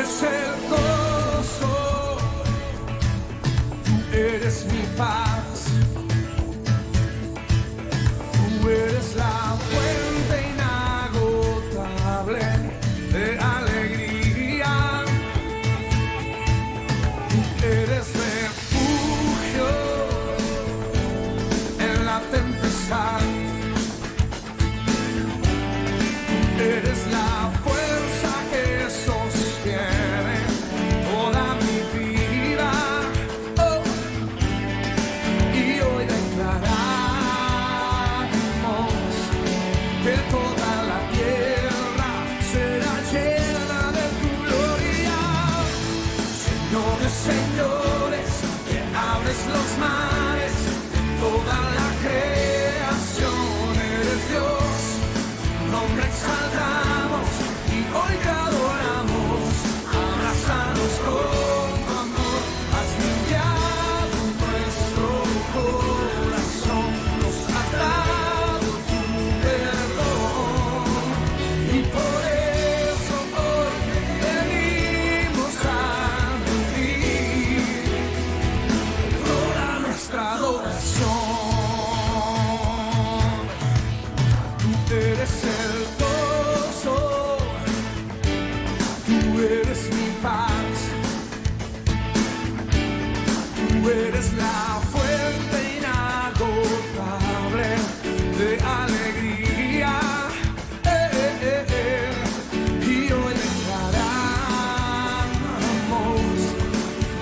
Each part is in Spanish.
eres el gozo, tú eres mi paz, tú eres la fuente inagotable de alegría, tú eres refugio en la tempestad, tú eres la fuerza que sostiene toda mi vida. Oh, y hoy declaramos que toda la tierra será llena de tu gloria. Señor de señores, que abres los mares, toda la creación eres Dios. Tu nombre exaltamos y hoy te adoramos. Abrázanos con tu amor, has limpiado nuestro corazón, nos has dado tu perdón. Y por eso hoy venimos a rendir toda nuestra adoración. Tú eres el gozo, tú eres mi paz, tú eres la fuente inagotable de alegría. Y hoy declaramos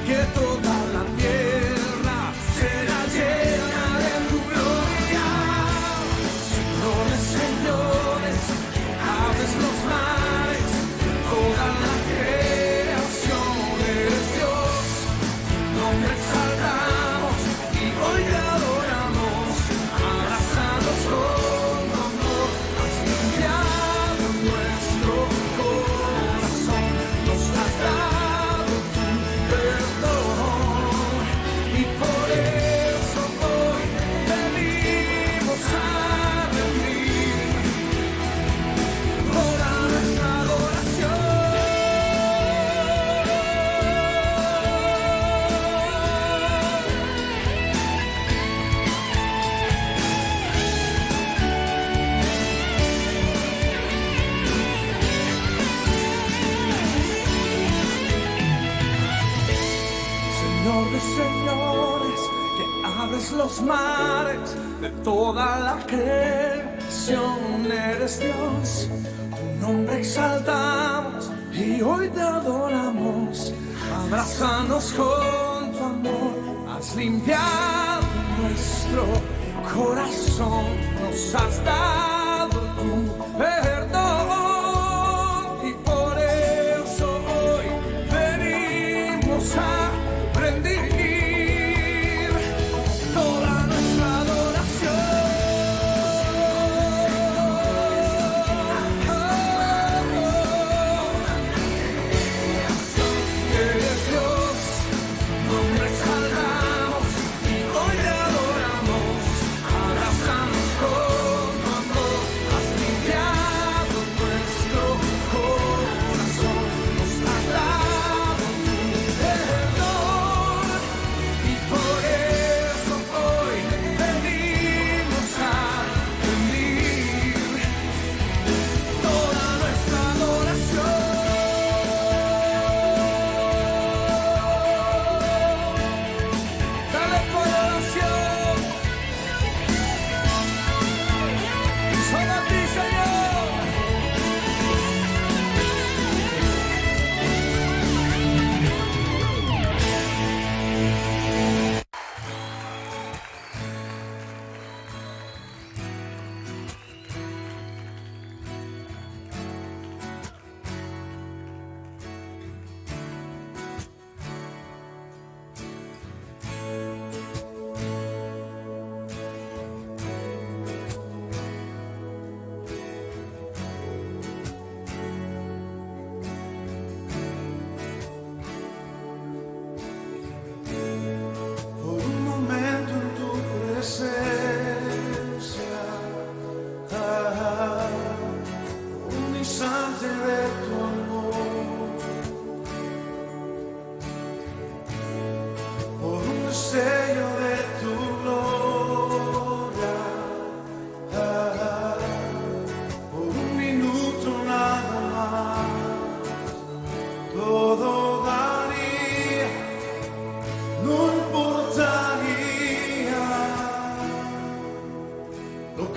que toda la tierra será llena de tu gloria. Señores, señores, que abres los mares, toda la creación eres Dios. Tu nombre exaltamos y hoy te adoramos. Abrazados con tu amor, has limpiado nuestro corazón, nos has dado tu perdón. Y por eso hoy venimos a rendir toda nuestra adoración. Señor de señores, que abres los mares, de toda la creación eres Dios. Tu nombre exaltamos y hoy te adoramos. Abrázanos con tu amor, has limpiado nuestro corazón, nos has dado tu perdón. Y por eso hoy venimos a rendir toda nuestra adoración. Eres Dios, tu nombre exaltamos y hoy te adoramos. Abrazanos con tu amor, has limpiado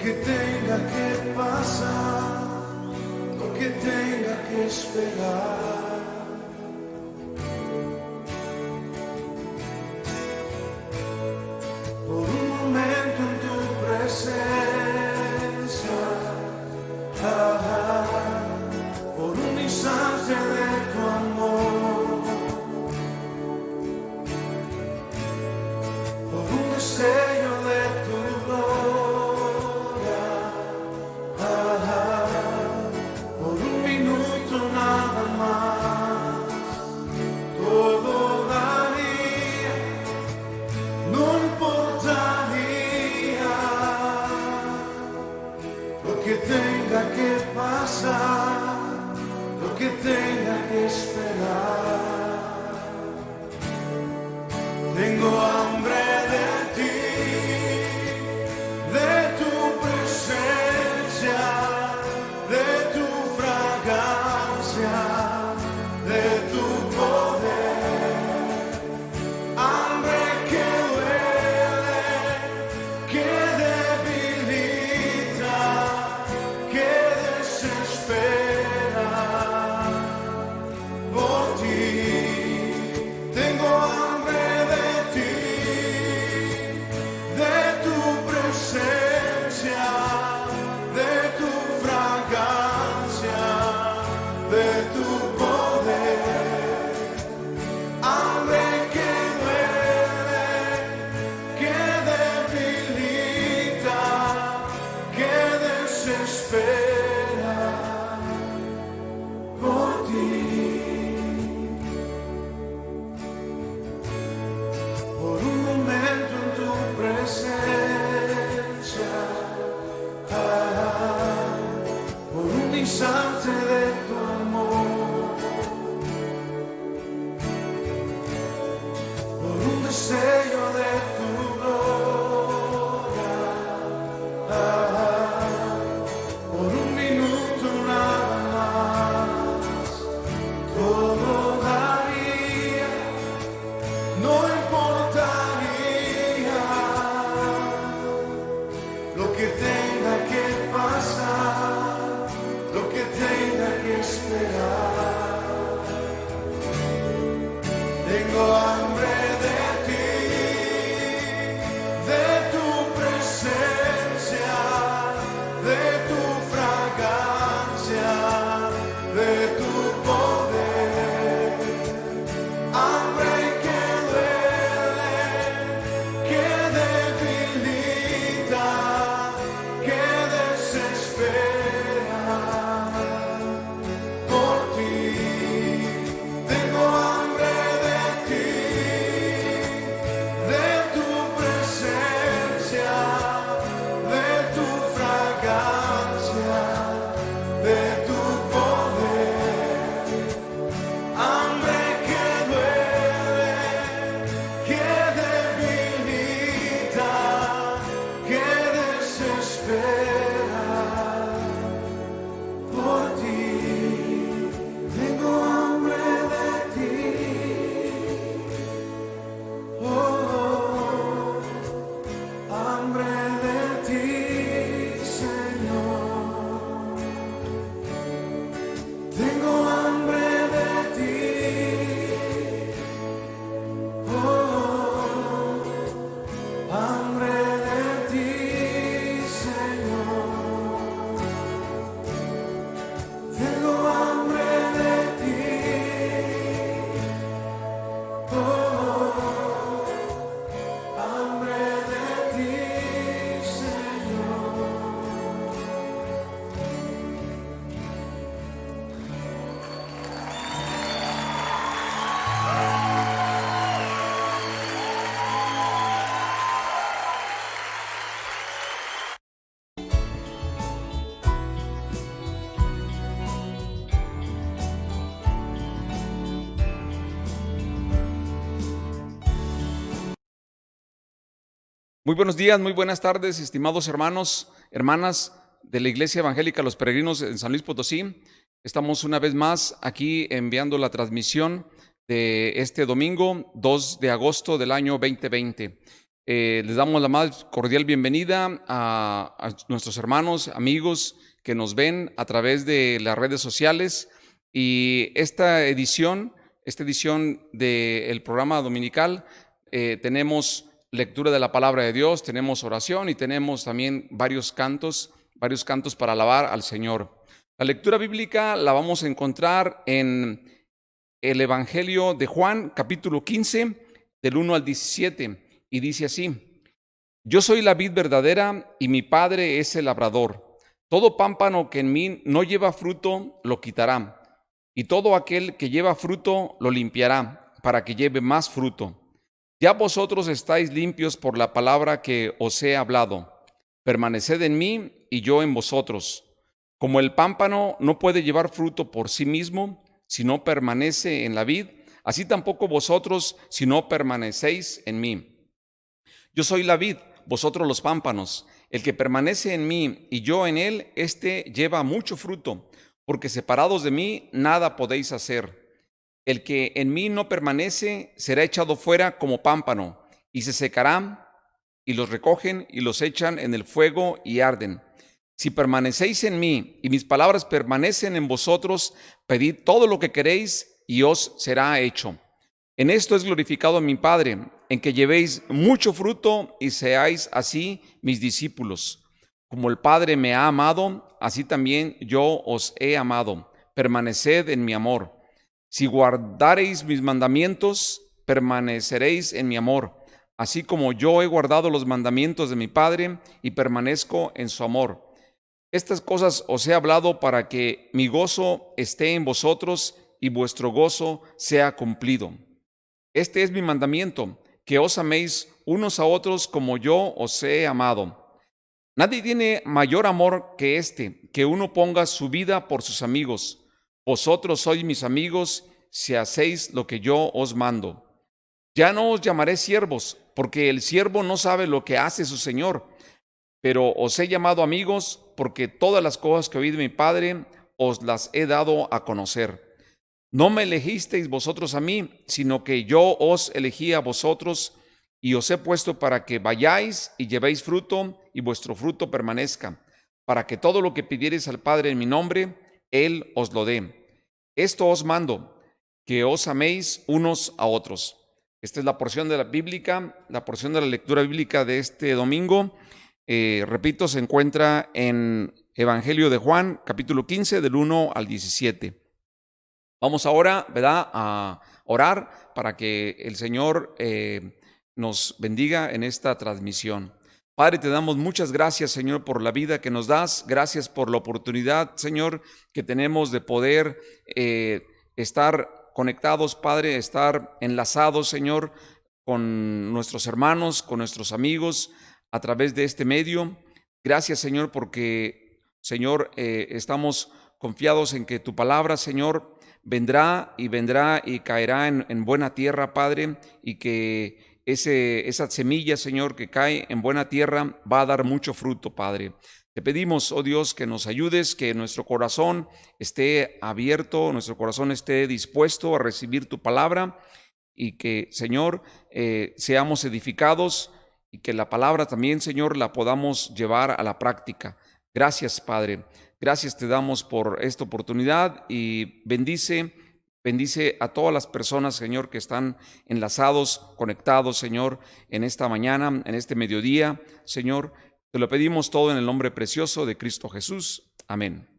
que tenga que pasar, lo que tenga que esperar. Por un momento en tu presencia, por un instante de tu amor, por un destello de tu gloria, por un minuto nada más, todo daría, no importaría lo que tenga que pasar, lo que tenga que esperar. Tengo hambre de ti, de tu presencia, de tu fragancia, de tu poder. Hambre que duele, que debilita, que desespera por ti. Tengo hambre de ti, de tu presencia, de tu fragancia, de tu poder. Hambre que duele, que debilita, que desespera por ti. Por un momento en tu presencia, por un instante de tu amor, por un destello de tu gloria, por un minuto nada más, todo daría, no importaría lo que tenga que pasar, lo que tenga que esperar. Tengo hambre de ti, de tu presencia, de tu fragancia, de tu poder. Hambre que duele, que debilita, que desespera por ti. Tengo hambre de ti, de tu presencia, de tu fragancia, de tu poder. Hambre que duele, que debilita, que desespera por ti. Tengo hambre de ti, oh, hambre de ti, Señor. Tengo hambre de ti, oh, hambre de ti, Señor. Tengo hambre de ti, oh, hambre de ti, Señor. Muy buenos días, muy buenas tardes, estimados hermanos, hermanas de la Iglesia Evangélica Los Peregrinos en San Luis Potosí. Estamos una vez más aquí enviando la transmisión de este domingo 2 de agosto del año 2020. Les damos la más cordial bienvenida a nuestros hermanos, amigos que nos ven a través de las redes sociales. Y esta edición del programa dominical, tenemos lectura de la palabra de Dios, tenemos oración y tenemos también varios cantos para alabar al Señor. La lectura bíblica la vamos a encontrar en el Evangelio de Juan, capítulo 15, del 1 al 17, y dice así: Yo soy la vid verdadera y mi Padre es el labrador. Todo pámpano que en mí no lleva fruto lo quitará, y todo aquel que lleva fruto lo limpiará, para que lleve más fruto. Ya vosotros estáis limpios por la palabra que os he hablado. Permaneced en mí y yo en vosotros. Como el pámpano no puede llevar fruto por sí mismo si no permanece en la vid, así tampoco vosotros si no permanecéis en mí. Yo soy la vid, vosotros los pámpanos. El que permanece en mí y yo en él, éste lleva mucho fruto, porque separados de mí nada podéis hacer. El que en mí no permanece será echado fuera como pámpano, y se secará, y los recogen y los echan en el fuego y arden. Si permanecéis en mí y mis palabras permanecen en vosotros, pedid todo lo que queréis y os será hecho. En esto es glorificado mi Padre, en que llevéis mucho fruto y seáis así mis discípulos. Como el Padre me ha amado, así también yo os he amado. Permaneced en mi amor. Si guardareis mis mandamientos, permaneceréis en mi amor, así como yo he guardado los mandamientos de mi Padre y permanezco en su amor. Estas cosas os he hablado para que mi gozo esté en vosotros y vuestro gozo sea cumplido. Este es mi mandamiento, que os améis unos a otros como yo os he amado. Nadie tiene mayor amor que este, que uno ponga su vida por sus amigos. Vosotros sois mis amigos si hacéis lo que yo os mando. Ya no os llamaré siervos, porque el siervo no sabe lo que hace su señor, pero os he llamado amigos, porque todas las cosas que oí de mi Padre os las he dado a conocer. No me elegisteis vosotros a mí, sino que yo os elegí a vosotros y os he puesto para que vayáis y llevéis fruto y vuestro fruto permanezca, para que todo lo que pidiereis al Padre en mi nombre, Él os lo dé. Esto os mando, que os améis unos a otros. Esta es la porción de la porción de la lectura bíblica de este domingo. Repito, se encuentra en Evangelio de Juan, capítulo 15, del 1 al 17. Vamos ahora, ¿verdad?, a orar para que el Señor nos bendiga en esta transmisión. Padre, te damos muchas gracias, Señor, por la vida que nos das. Gracias por la oportunidad, Señor, que tenemos de poder estar conectados, Padre, estar enlazados, Señor, con nuestros hermanos, con nuestros amigos, a través de este medio. Gracias, Señor, porque, Señor, estamos confiados en que tu palabra, Señor, vendrá y caerá en buena tierra, Padre, y que esa semilla, Señor, que cae en buena tierra va a dar mucho fruto, Padre. Te pedimos, oh Dios, que nos ayudes, que nuestro corazón esté abierto, nuestro corazón esté dispuesto a recibir tu palabra y que, Señor, seamos edificados y que la palabra también, Señor, la podamos llevar a la práctica. Gracias, Padre. Gracias te damos por esta oportunidad y bendice a todas las personas, Señor, que están enlazados, conectados, Señor, en esta mañana, en este mediodía, Señor. Te lo pedimos todo en el nombre precioso de Cristo Jesús. Amén.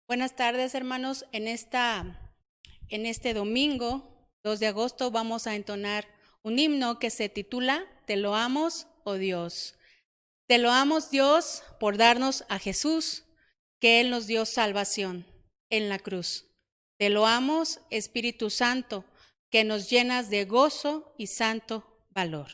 Buenas tardes, hermanos. En este domingo, 2 de agosto, vamos a entonar un himno que se titula Te loamos, oh Dios. Te loamos, Dios, por darnos a Jesús, que Él nos dio salvación en la cruz. Te loamos, Espíritu Santo, que nos llenas de gozo y santo valor.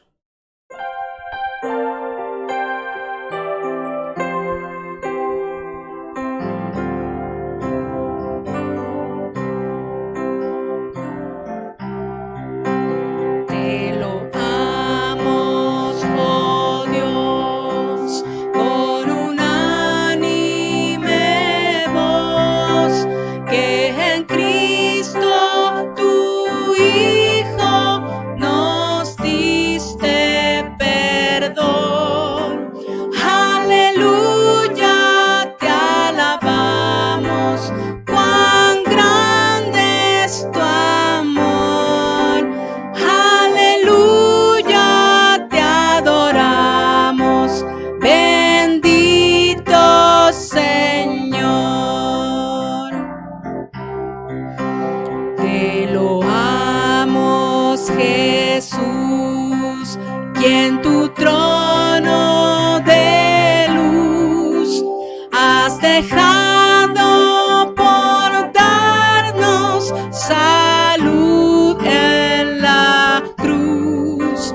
y en tu trono de luz has dejado por darnos salud en la cruz.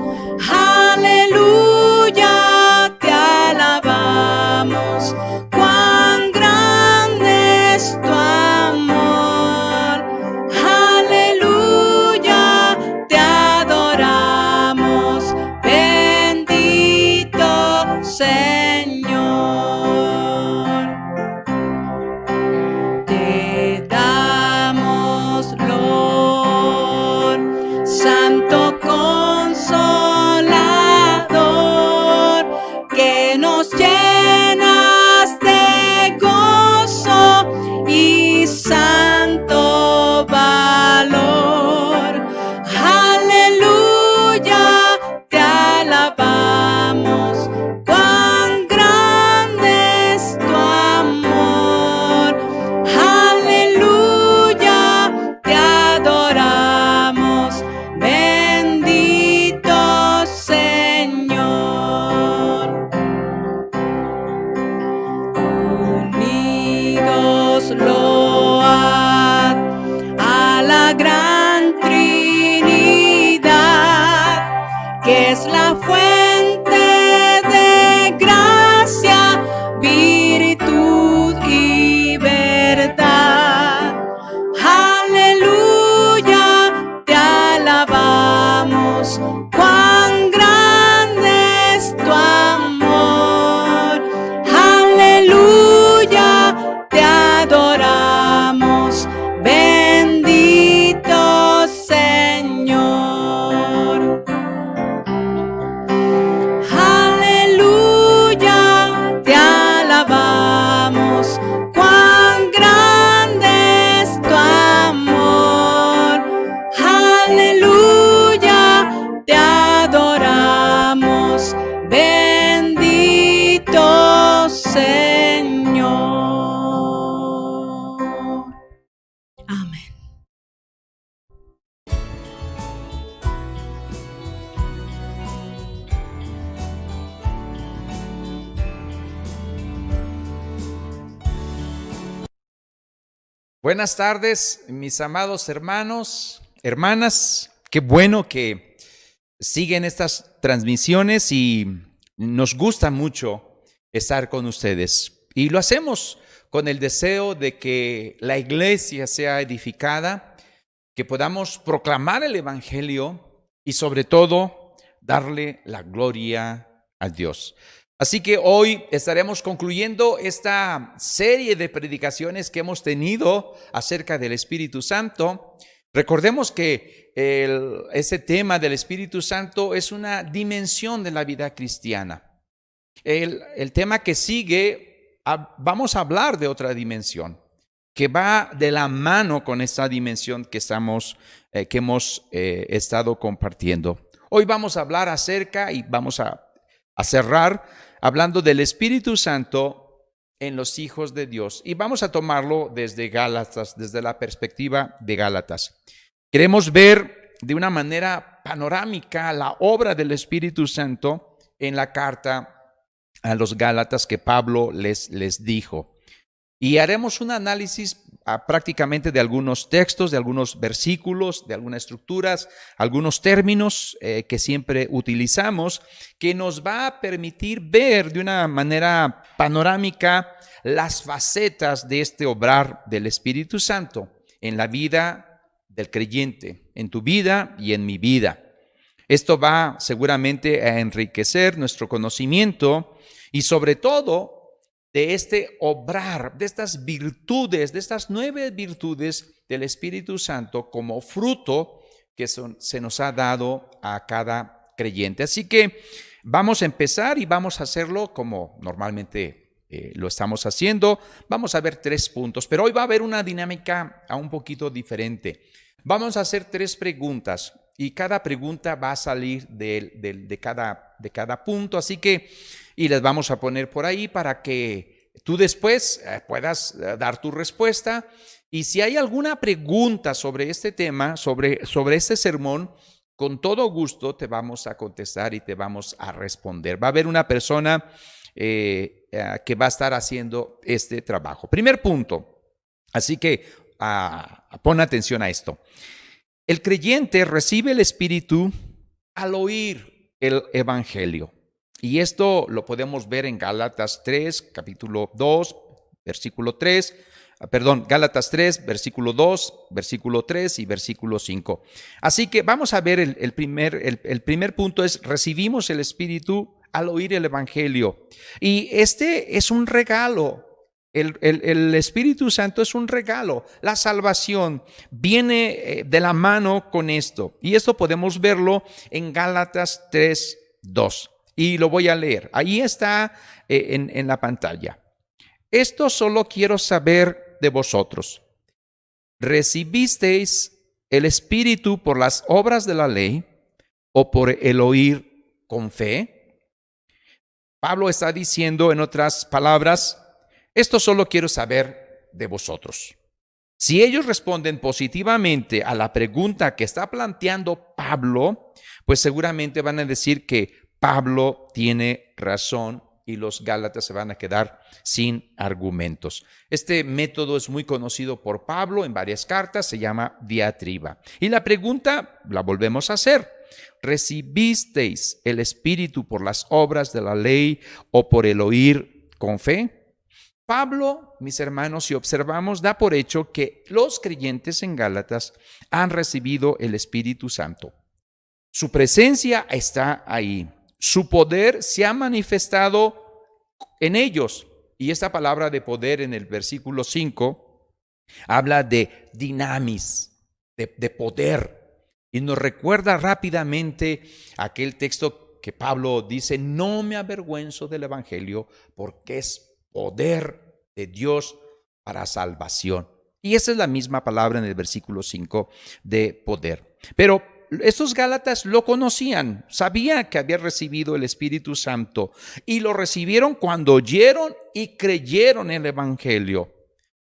Aleluya, te alabamos, cuán grande es tu amor. Aleluya, te adoramos, bendito Señor. Te damos Lord, Santo Consolador, que nos llenas de gozo y santo valor. Aleluya, te alabamos, cuán grande es tu amor. Aleluya, te adoramos, bendito Señor. Unidos load a la gran Trinidad, que es la fuente de gracia, virtud y verdad. Aleluya, te alabamos, cuán grande es tu amor. Aleluya, te adoramos, bendito Señor. Aleluya, te alabamos, cuán grande es tu amor. Aleluya, te adoramos, bendito Señor. Amén. Buenas tardes, mis amados hermanos, hermanas. Qué bueno que siguen estas transmisiones y nos gusta mucho estar con ustedes. Y lo hacemos con el deseo de que la iglesia sea edificada, que podamos proclamar el evangelio y sobre todo darle la gloria a Dios. Así que hoy estaremos concluyendo esta serie de predicaciones que hemos tenido acerca del Espíritu Santo. Recordemos que ese tema del Espíritu Santo es una dimensión de la vida cristiana. El tema que sigue, vamos a hablar de otra dimensión que va de la mano con esta dimensión que hemos estado compartiendo. Hoy vamos a hablar acerca y vamos a cerrar hablando del Espíritu Santo en los hijos de Dios. Y vamos a tomarlo desde Gálatas, desde la perspectiva de Gálatas. Queremos ver de una manera panorámica la obra del Espíritu Santo en la carta a los Gálatas que Pablo les dijo. Y haremos un análisis prácticamente de algunos textos, de algunos versículos, de algunas estructuras, algunos términos que siempre utilizamos, que nos va a permitir ver de una manera panorámica las facetas de este obrar del Espíritu Santo en la vida del creyente, en tu vida y en mi vida. Esto va seguramente a enriquecer nuestro conocimiento y sobre todo de este obrar, de estas virtudes, de estas 9 virtudes del Espíritu Santo como fruto que se nos ha dado a cada creyente. Así que vamos a empezar y vamos a hacerlo como normalmente lo estamos haciendo. Vamos a ver 3 puntos, pero hoy va a haber una dinámica un poquito diferente. Vamos a hacer 3 preguntas y cada pregunta va a salir de cada punto, así que y les vamos a poner por ahí para que tú después puedas dar tu respuesta. Y si hay alguna pregunta sobre este tema, sobre este sermón, con todo gusto te vamos a contestar y te vamos a responder. Va a haber una persona que va a estar haciendo este trabajo. Primer punto, así que pon atención a esto. El creyente recibe el Espíritu al oír el Evangelio. Y esto lo podemos ver en Gálatas 3, capítulo 2, versículo 3. Gálatas 3, versículo 2, versículo 3 y versículo 5. Así que vamos a ver el primer punto es: recibimos el Espíritu al oír el Evangelio. Y este es un regalo. El Espíritu Santo es un regalo. La salvación viene de la mano con esto. Y esto podemos verlo en Gálatas 3, 2. Y lo voy a leer. Ahí está en la pantalla. Esto solo quiero saber de vosotros. ¿Recibisteis el Espíritu por las obras de la ley o por el oír con fe? Pablo está diciendo, en otras palabras, esto solo quiero saber de vosotros. Si ellos responden positivamente a la pregunta que está planteando Pablo, pues seguramente van a decir que Pablo tiene razón y los gálatas se van a quedar sin argumentos. Este método es muy conocido por Pablo en varias cartas, se llama diatriba. Y la pregunta la volvemos a hacer: ¿recibisteis el Espíritu por las obras de la ley o por el oír con fe? Pablo, mis hermanos, si observamos, da por hecho que los creyentes en Gálatas han recibido el Espíritu Santo. Su presencia está ahí. Su poder se ha manifestado en ellos. Y esta palabra de poder en el versículo 5 habla de dinamis, de poder. Y nos recuerda rápidamente aquel texto que Pablo dice: no me avergüenzo del Evangelio porque es poder de Dios para salvación. Y esa es la misma palabra en el versículo 5 de poder. Pero estos gálatas lo conocían, sabían que había recibido el Espíritu Santo y lo recibieron cuando oyeron y creyeron en el Evangelio,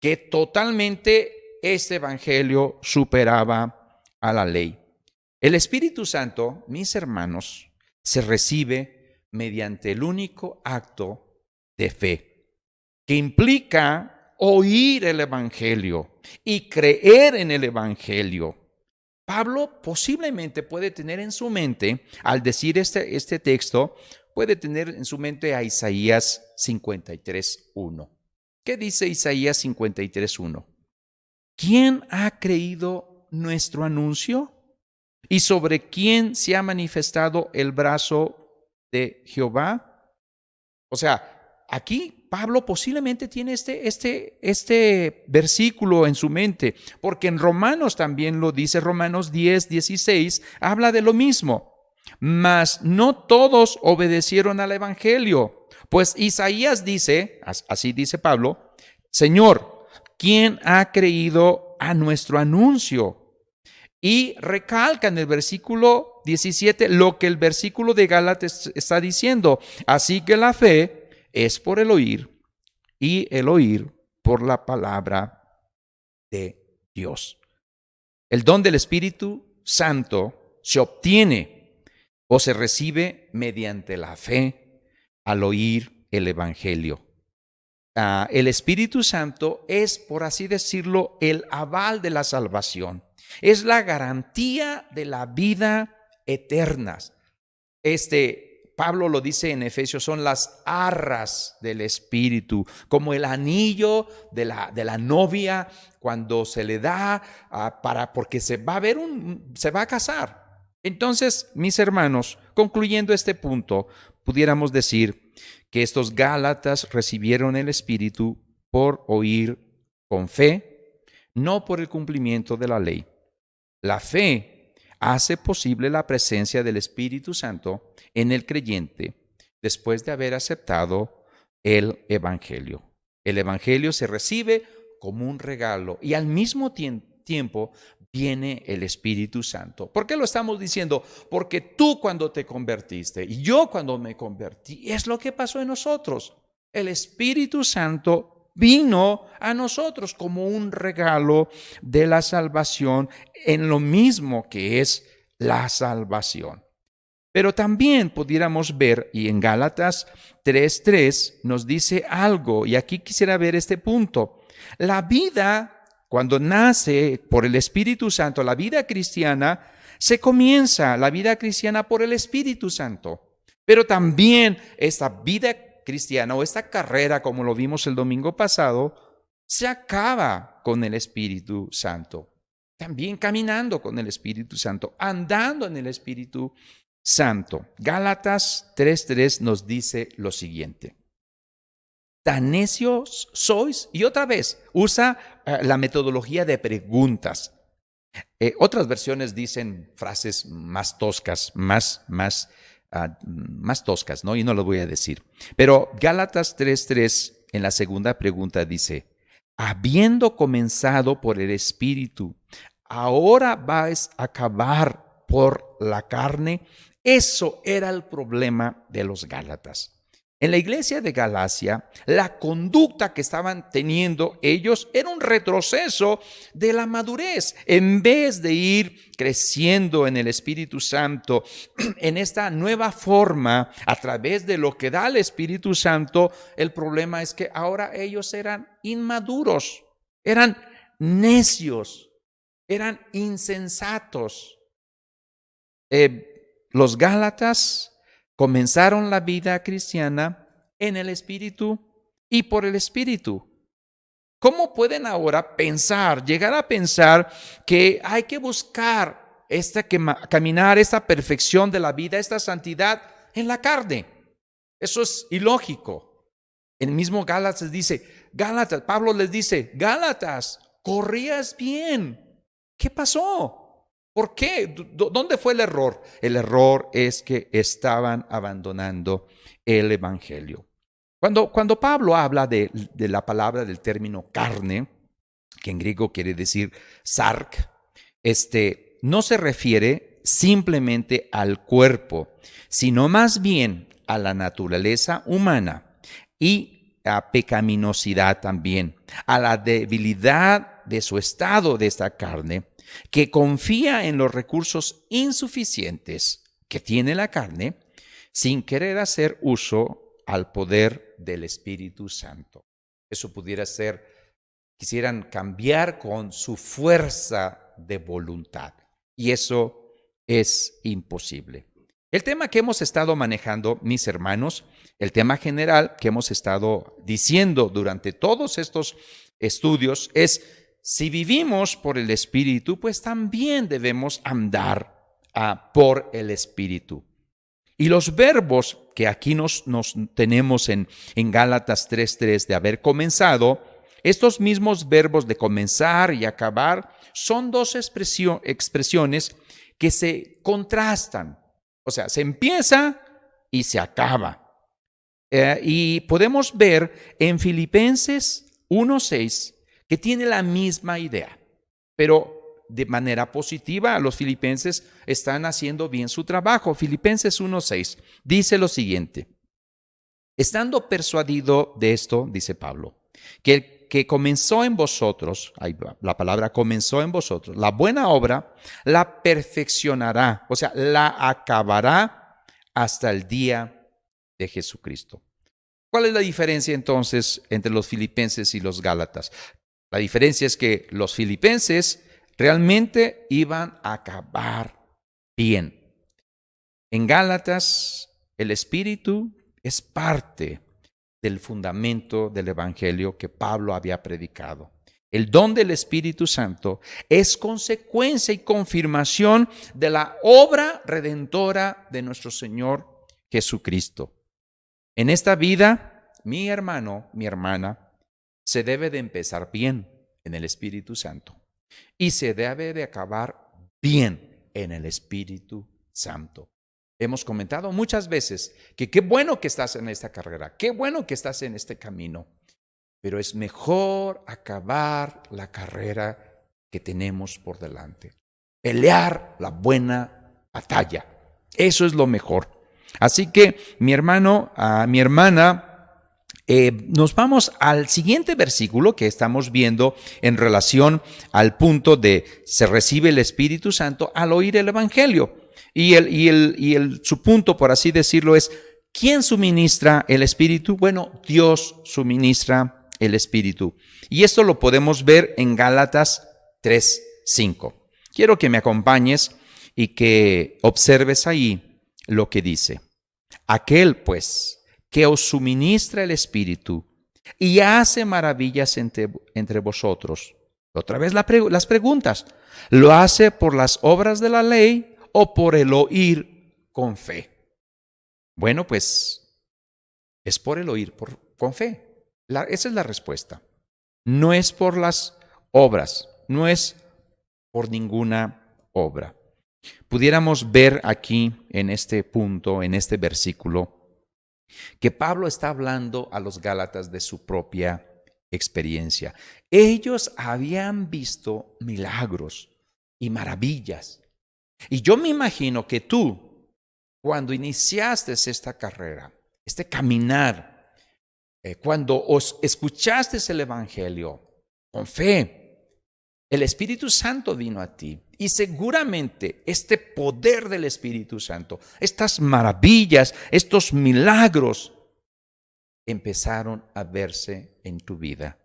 que totalmente este Evangelio superaba a la ley. El Espíritu Santo, mis hermanos, se recibe mediante el único acto de fe, que implica oír el Evangelio y creer en el Evangelio. Pablo posiblemente puede tener en su mente, al decir este texto, puede tener en su mente a Isaías 53:1. ¿Qué dice Isaías 53:1? ¿Quién ha creído nuestro anuncio? ¿Y sobre quién se ha manifestado el brazo de Jehová? O sea, aquí Pablo posiblemente tiene este versículo en su mente, porque en Romanos también lo dice. Romanos 10:16 habla de lo mismo. Mas no todos obedecieron al Evangelio, pues Isaías dice, así dice Pablo: Señor, ¿quién ha creído a nuestro anuncio? Y recalca en el versículo 17 lo que el versículo de Gálatas está diciendo: así que la fe es por el oír, y el oír por la palabra de Dios. El don del Espíritu Santo se obtiene o se recibe mediante la fe al oír el Evangelio. El Espíritu Santo es, por así decirlo, el aval de la salvación. Es la garantía de la vida eterna. Pablo lo dice en Efesios, son las arras del Espíritu, como el anillo de la novia cuando se le da porque se va a casar. Entonces, mis hermanos, concluyendo este punto, pudiéramos decir que estos gálatas recibieron el Espíritu por oír con fe, no por el cumplimiento de la ley. La fe hace posible la presencia del Espíritu Santo en el creyente después de haber aceptado el Evangelio. El Evangelio se recibe como un regalo y al mismo tiempo viene el Espíritu Santo. ¿Por qué lo estamos diciendo? Porque tú cuando te convertiste y yo cuando me convertí, es lo que pasó en nosotros. El Espíritu Santo vino a nosotros como un regalo de la salvación, en lo mismo que es la salvación. Pero también pudiéramos ver, y en Gálatas 3:3 nos dice algo, y aquí quisiera ver este punto. La vida, cuando nace por el Espíritu Santo, la vida cristiana, se comienza la vida cristiana por el Espíritu Santo. Pero también esta vida cristiana o esta carrera, como lo vimos el domingo pasado, se acaba con el Espíritu Santo. También caminando con el Espíritu Santo, andando en el Espíritu Santo. Gálatas 3:3 nos dice lo siguiente. ¿Tan necios sois? Y otra vez, usa la metodología de preguntas. Otras versiones dicen frases más toscas, más toscas, ¿no? Y no lo voy a decir. Pero Gálatas 3:3 en la segunda pregunta dice, habiendo comenzado por el Espíritu, ahora vais a acabar por la carne. Eso era el problema de los Gálatas. En la iglesia de Galacia, la conducta que estaban teniendo ellos era un retroceso de la madurez. En vez de ir creciendo en el Espíritu Santo, en esta nueva forma, a través de lo que da el Espíritu Santo, el problema es que ahora ellos eran inmaduros, eran necios, eran insensatos. Los Gálatas comenzaron la vida cristiana en el Espíritu y por el Espíritu. ¿Cómo pueden ahora llegar a pensar que hay que buscar caminar esta perfección de la vida, esta santidad en la carne? Eso es ilógico. El mismo Gálatas dice, Pablo les dice, Gálatas, corrías bien. ¿Qué pasó? ¿Por qué? ¿Dónde fue el error? El error es que estaban abandonando el Evangelio. Cuando Pablo habla de la palabra del término carne, que en griego quiere decir sark, no se refiere simplemente al cuerpo, sino más bien a la naturaleza humana y a pecaminosidad también, a la debilidad de su estado de esta carne, que confía en los recursos insuficientes que tiene la carne sin querer hacer uso al poder del Espíritu Santo. Eso pudiera ser, quisieran cambiar con su fuerza de voluntad, y eso es imposible. El tema que hemos estado manejando, mis hermanos, el tema general que hemos estado diciendo durante todos estos estudios es: si vivimos por el Espíritu, pues también debemos andar por el Espíritu. Y los verbos que aquí nos tenemos en Gálatas 3:3 de haber comenzado, estos mismos verbos de comenzar y acabar son dos expresiones que se contrastan. O sea, se empieza y se acaba. Y podemos ver en Filipenses 1:6 que tiene la misma idea, pero de manera positiva. Los filipenses están haciendo bien su trabajo. Filipenses 1:6 dice lo siguiente: estando persuadido de esto, dice Pablo, que el que comenzó en vosotros, la palabra comenzó en vosotros, la buena obra la perfeccionará, o sea, la acabará hasta el día de Jesucristo. ¿Cuál es la diferencia entonces entre los filipenses y los gálatas? La diferencia es que los filipenses realmente iban a acabar bien. En Gálatas, el Espíritu es parte del fundamento del Evangelio que Pablo había predicado. El don del Espíritu Santo es consecuencia y confirmación de la obra redentora de nuestro Señor Jesucristo. En esta vida, mi hermano, mi hermana, se debe de empezar bien en el Espíritu Santo y se debe de acabar bien en el Espíritu Santo. Hemos comentado muchas veces que qué bueno que estás en esta carrera, qué bueno que estás en este camino, pero es mejor acabar la carrera que tenemos por delante, pelear la buena batalla. Eso es lo mejor. Así que mi hermano, mi hermana, nos vamos al siguiente versículo que estamos viendo en relación al punto de se recibe el Espíritu Santo al oír el Evangelio. Su punto, por así decirlo, es ¿quién suministra el Espíritu? Bueno, Dios suministra el Espíritu. Y esto lo podemos ver en Gálatas 3:5. Quiero que me acompañes y que observes ahí lo que dice. Aquel, pues, que os suministra el Espíritu y hace maravillas entre vosotros. Otra vez las preguntas. ¿Lo hace por las obras de la ley o por el oír con fe? Bueno, pues es por el oír con fe. Esa es la respuesta. No es por las obras, no es por ninguna obra. Pudiéramos ver aquí en este punto, en este versículo, que Pablo está hablando a los Gálatas de su propia experiencia. Ellos habían visto milagros y maravillas. Y yo me imagino que tú, cuando iniciaste esta carrera, este caminar, cuando escuchaste el Evangelio con fe, el Espíritu Santo vino a ti. Y seguramente este poder del Espíritu Santo, estas maravillas, estos milagros, empezaron a verse en tu vida.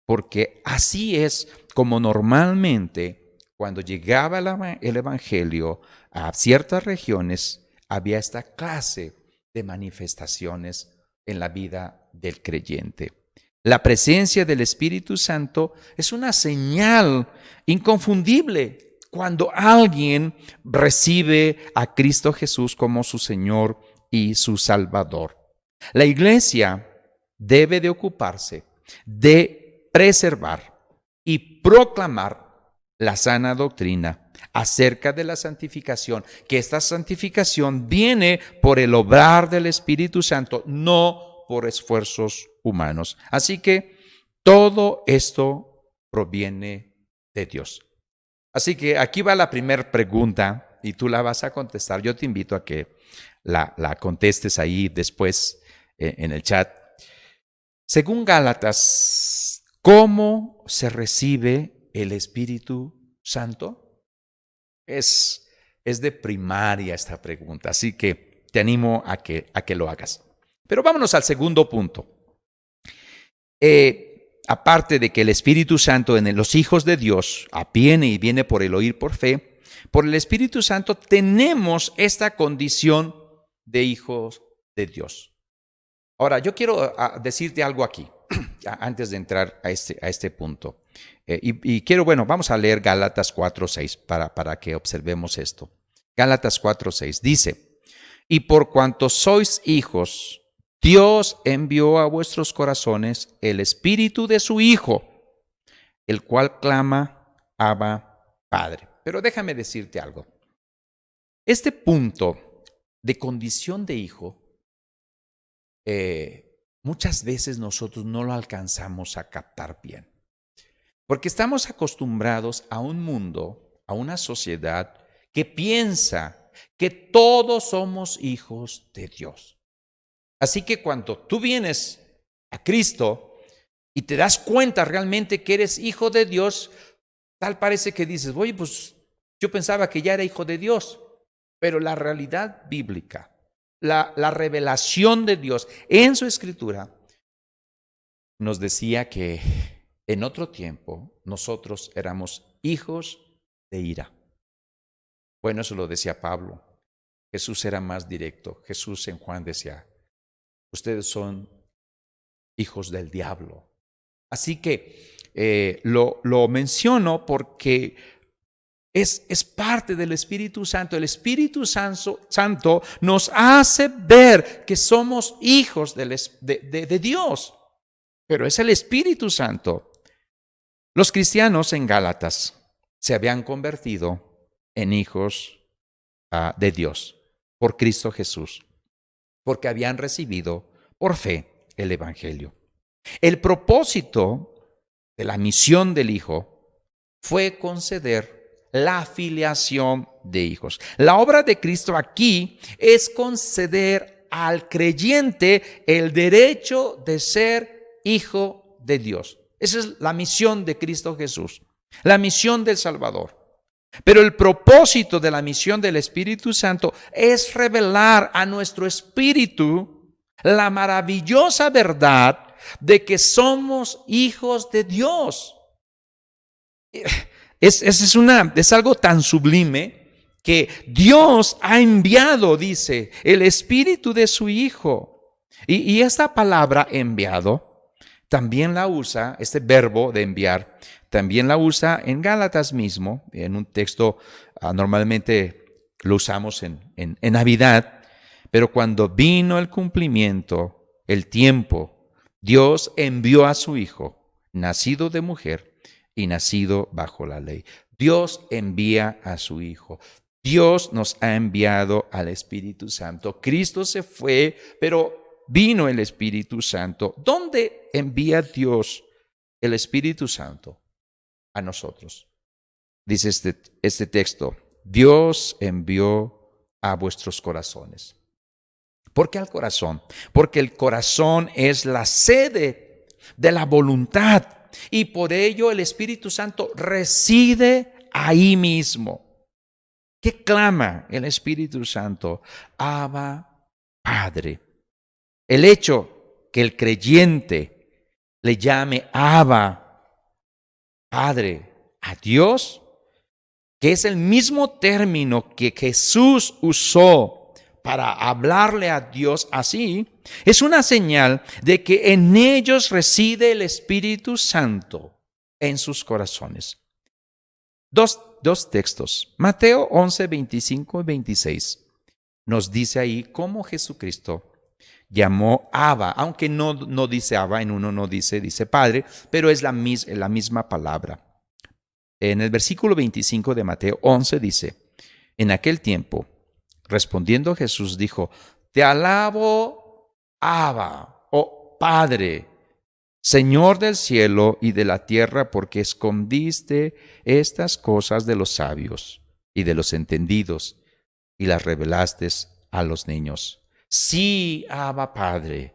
Porque así es como normalmente cuando llegaba el Evangelio a ciertas regiones, había esta clase de manifestaciones en la vida del creyente. La presencia del Espíritu Santo es una señal inconfundible cuando alguien recibe a Cristo Jesús como su Señor y su Salvador. La iglesia debe de ocuparse de preservar y proclamar la sana doctrina acerca de la santificación, que esta santificación viene por el obrar del Espíritu Santo, no por esfuerzos humanos. Así que todo esto proviene de Dios. Así que aquí va la primera pregunta y tú la vas a contestar. Yo te invito a que la contestes ahí después en el chat. Según Gálatas, ¿cómo se recibe el Espíritu Santo? Es de primaria esta pregunta, así que te animo a que lo hagas. Pero vámonos al segundo punto. Aparte de que el Espíritu Santo en los hijos de Dios viene por el oír por fe, por el Espíritu Santo tenemos esta condición de hijos de Dios. Ahora, yo quiero decirte algo aquí, antes de entrar a este punto. Vamos a leer Gálatas 4:6 para que observemos esto. Gálatas 4:6 dice, y por cuanto sois hijos, Dios envió a vuestros corazones el Espíritu de su Hijo, el cual clama, Abba, Padre. Pero déjame decirte algo. Este punto de condición de hijo, muchas veces nosotros no lo alcanzamos a captar bien. Porque estamos acostumbrados a un mundo, a una sociedad que piensa que todos somos hijos de Dios. Así que cuando tú vienes a Cristo y te das cuenta realmente que eres hijo de Dios, tal parece que dices, oye, pues yo pensaba que ya era hijo de Dios. Pero la realidad bíblica, la revelación de Dios en su Escritura, nos decía que en otro tiempo nosotros éramos hijos de ira. Bueno, eso lo decía Pablo. Jesús era más directo. Jesús en Juan decía, ustedes son hijos del diablo. Así que lo menciono porque es parte del Espíritu Santo. El Espíritu Santo nos hace ver que somos hijos de Dios. Pero es el Espíritu Santo. Los cristianos en Gálatas se habían convertido en hijos de Dios por Cristo Jesús, porque habían recibido por fe el Evangelio. El propósito de la misión del Hijo fue conceder la filiación de hijos. La obra de Cristo aquí es conceder al creyente el derecho de ser hijo de Dios. Esa es la misión de Cristo Jesús, la misión del Salvador. Pero el propósito de la misión del Espíritu Santo es revelar a nuestro espíritu la maravillosa verdad de que somos hijos de Dios. Es algo tan sublime que Dios ha enviado, dice, el Espíritu de su Hijo. Y esta palabra enviado también la usa, este verbo de enviar, también la usa en Gálatas mismo, en un texto normalmente lo usamos en Navidad, pero cuando vino el cumplimiento, el tiempo, Dios envió a su Hijo, nacido de mujer y nacido bajo la ley. Dios envía a su Hijo. Dios nos ha enviado al Espíritu Santo. Cristo se fue, pero vino el Espíritu Santo. ¿Dónde envía Dios el Espíritu Santo? A nosotros. Dice este texto, Dios envió a vuestros corazones. ¿Por qué al corazón? Porque el corazón es la sede de la voluntad y por ello el Espíritu Santo reside ahí mismo. ¿Qué clama el Espíritu Santo? Abba, Padre. El hecho que el creyente le llame Abba, Padre, a Dios, que es el mismo término que Jesús usó para hablarle a Dios así, es una señal de que en ellos reside el Espíritu Santo en sus corazones. Dos textos, Mateo 11, 25 y 26, nos dice ahí cómo Jesucristo llamó Abba, aunque no dice Abba, en uno no dice Padre, pero es la misma palabra. En el versículo 25 de Mateo 11 dice, en aquel tiempo, respondiendo Jesús dijo, te alabo, Abba, oh Padre, Señor del cielo y de la tierra, porque escondiste estas cosas de los sabios y de los entendidos y las revelaste a los niños. Sí, Abba Padre,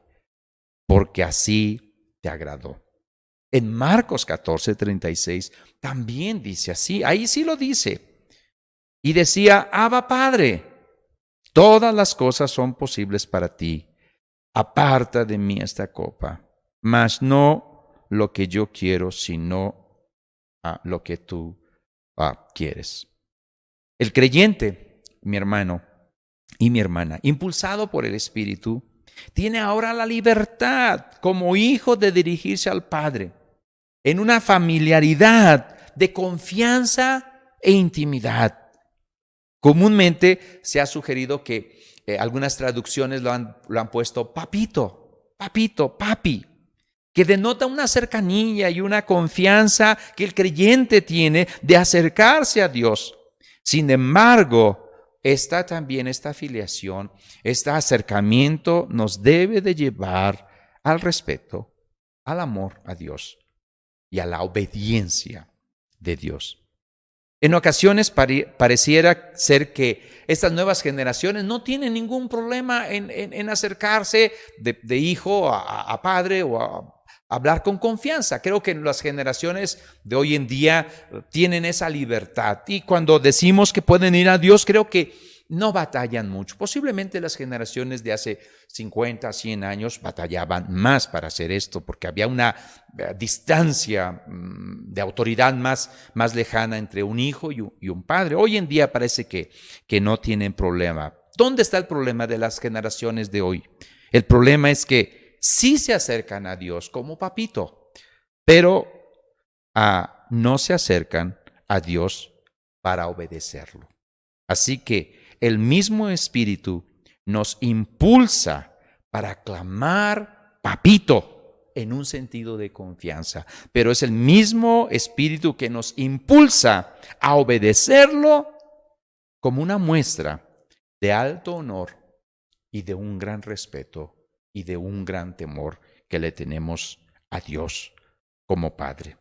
porque así te agradó. En Marcos 14, 36 también dice así, ahí sí lo dice. Y decía, Abba Padre, todas las cosas son posibles para ti. Aparta de mí esta copa, mas no lo que yo quiero, sino lo que tú quieres. El creyente, mi hermano y mi hermana, impulsado por el Espíritu, tiene ahora la libertad como hijo de dirigirse al Padre en una familiaridad de confianza e intimidad. Comúnmente se ha sugerido que algunas traducciones lo han puesto papito, papito, papi, que denota una cercanía y una confianza que el creyente tiene de acercarse a Dios. Sin embargo, está también esta filiación, este acercamiento nos debe de llevar al respeto, al amor a Dios y a la obediencia de Dios. En ocasiones pareciera ser que estas nuevas generaciones no tienen ningún problema en acercarse de hijo a padre o a hablar con confianza. Creo que las generaciones de hoy en día tienen esa libertad y cuando decimos que pueden ir a Dios, creo que no batallan mucho. Posiblemente las generaciones de hace 50, 100 años batallaban más para hacer esto porque había una distancia de autoridad más lejana entre un hijo y un padre. Hoy en día parece que no tienen problema. ¿Dónde está el problema de las generaciones de hoy? El problema es que sí se acercan a Dios como papito, pero no se acercan a Dios para obedecerlo. Así que el mismo Espíritu nos impulsa para clamar papito en un sentido de confianza, pero es el mismo Espíritu que nos impulsa a obedecerlo como una muestra de alto honor y de un gran respeto y de un gran temor que le tenemos a Dios como Padre.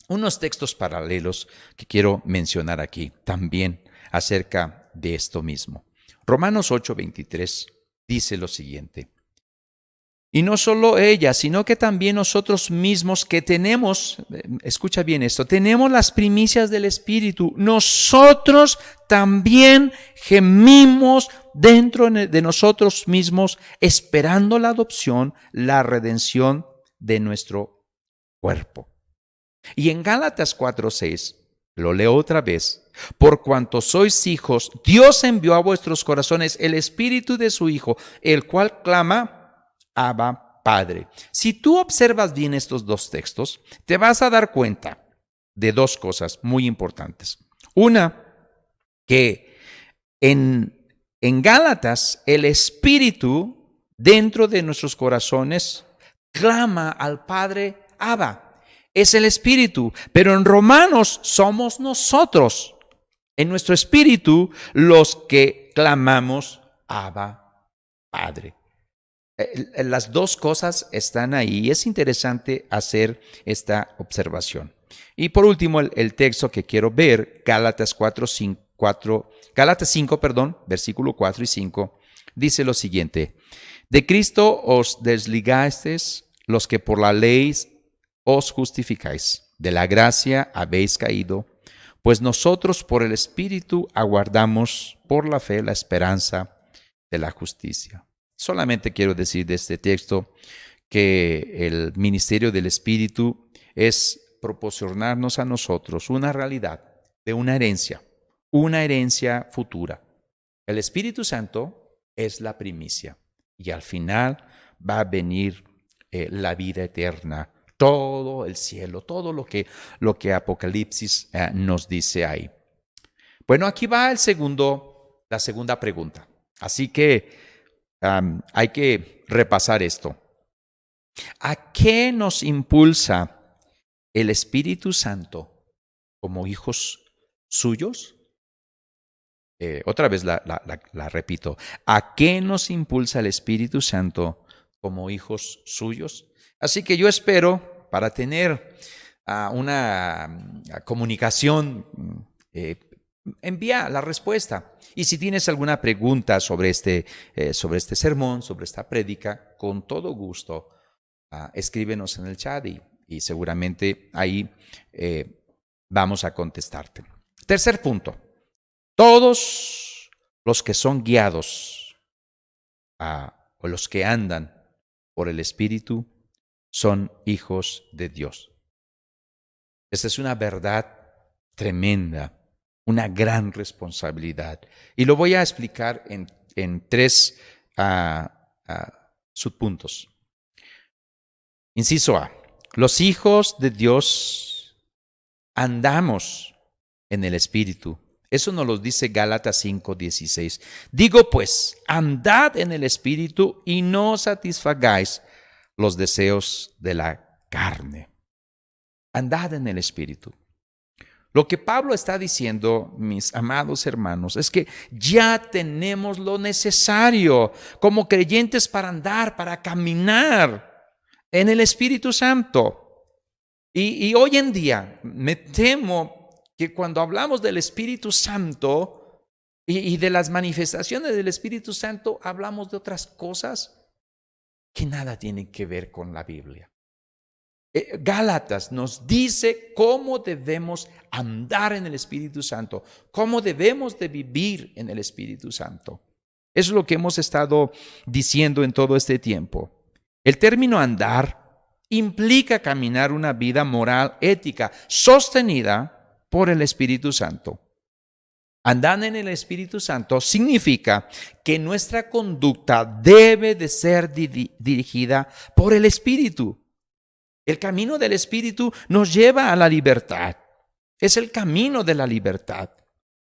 Unos textos paralelos que quiero mencionar aquí también acerca de esto mismo. Romanos 8:23 dice lo siguiente. Y no solo ella, sino que también nosotros mismos que tenemos, escucha bien esto, tenemos las primicias del Espíritu. Nosotros también gemimos dentro de nosotros mismos, esperando la adopción, la redención de nuestro cuerpo. Y en Gálatas 4:6, lo leo otra vez. Por cuanto sois hijos, Dios envió a vuestros corazones el Espíritu de su Hijo, el cual clama, Abba, Padre. Si tú observas bien estos dos textos, te vas a dar cuenta de dos cosas muy importantes. Una, que en Gálatas el Espíritu dentro de nuestros corazones clama al Padre, Abba. Es el Espíritu, pero en Romanos somos nosotros, en nuestro espíritu, los que clamamos, Abba, Padre. Las dos cosas están ahí. Es interesante hacer esta observación. Y por último, el texto que quiero ver, Gálatas 5, versículo 4 y 5, dice lo siguiente. De Cristo os desligasteis los que por la ley os justificáis. De la gracia habéis caído, pues nosotros por el Espíritu aguardamos por la fe la esperanza de la justicia. Solamente quiero decir de este texto que el ministerio del Espíritu es proporcionarnos a nosotros una realidad de una herencia futura. El Espíritu Santo es la primicia y al final va a venir la vida eterna, todo el cielo, todo lo que Apocalipsis nos dice ahí. Bueno, aquí va la segunda pregunta. Así que hay que repasar esto. ¿A qué nos impulsa el Espíritu Santo como hijos suyos? Otra vez la repito. ¿A qué nos impulsa el Espíritu Santo como hijos suyos? Así que yo espero, para tener una comunicación, envía la respuesta. Y si tienes alguna pregunta sobre este sermón, sobre esta prédica, con todo gusto, escríbenos en el chat y seguramente ahí vamos a contestarte. Tercer punto. Todos los que son guiados o los que andan por el Espíritu son hijos de Dios. Esta es una verdad tremenda, una gran responsabilidad. Y lo voy a explicar en tres subpuntos. Inciso A. Los hijos de Dios andamos en el Espíritu. Eso nos lo dice Gálatas 5:16. Digo pues, andad en el Espíritu y no satisfagáis los deseos de la carne. Andad en el Espíritu. Lo que Pablo está diciendo, mis amados hermanos, es que ya tenemos lo necesario como creyentes para andar, para caminar en el Espíritu Santo. Y hoy en día me temo que cuando hablamos del Espíritu Santo y de las manifestaciones del Espíritu Santo, hablamos de otras cosas que nada tienen que ver con la Biblia. Gálatas nos dice cómo debemos andar en el Espíritu Santo, cómo debemos de vivir en el Espíritu Santo. Eso es lo que hemos estado diciendo en todo este tiempo. El término andar implica caminar una vida moral, ética, sostenida por el Espíritu Santo. Andar en el Espíritu Santo significa que nuestra conducta debe de ser dirigida por el Espíritu. El camino del Espíritu nos lleva a la libertad. Es el camino de la libertad.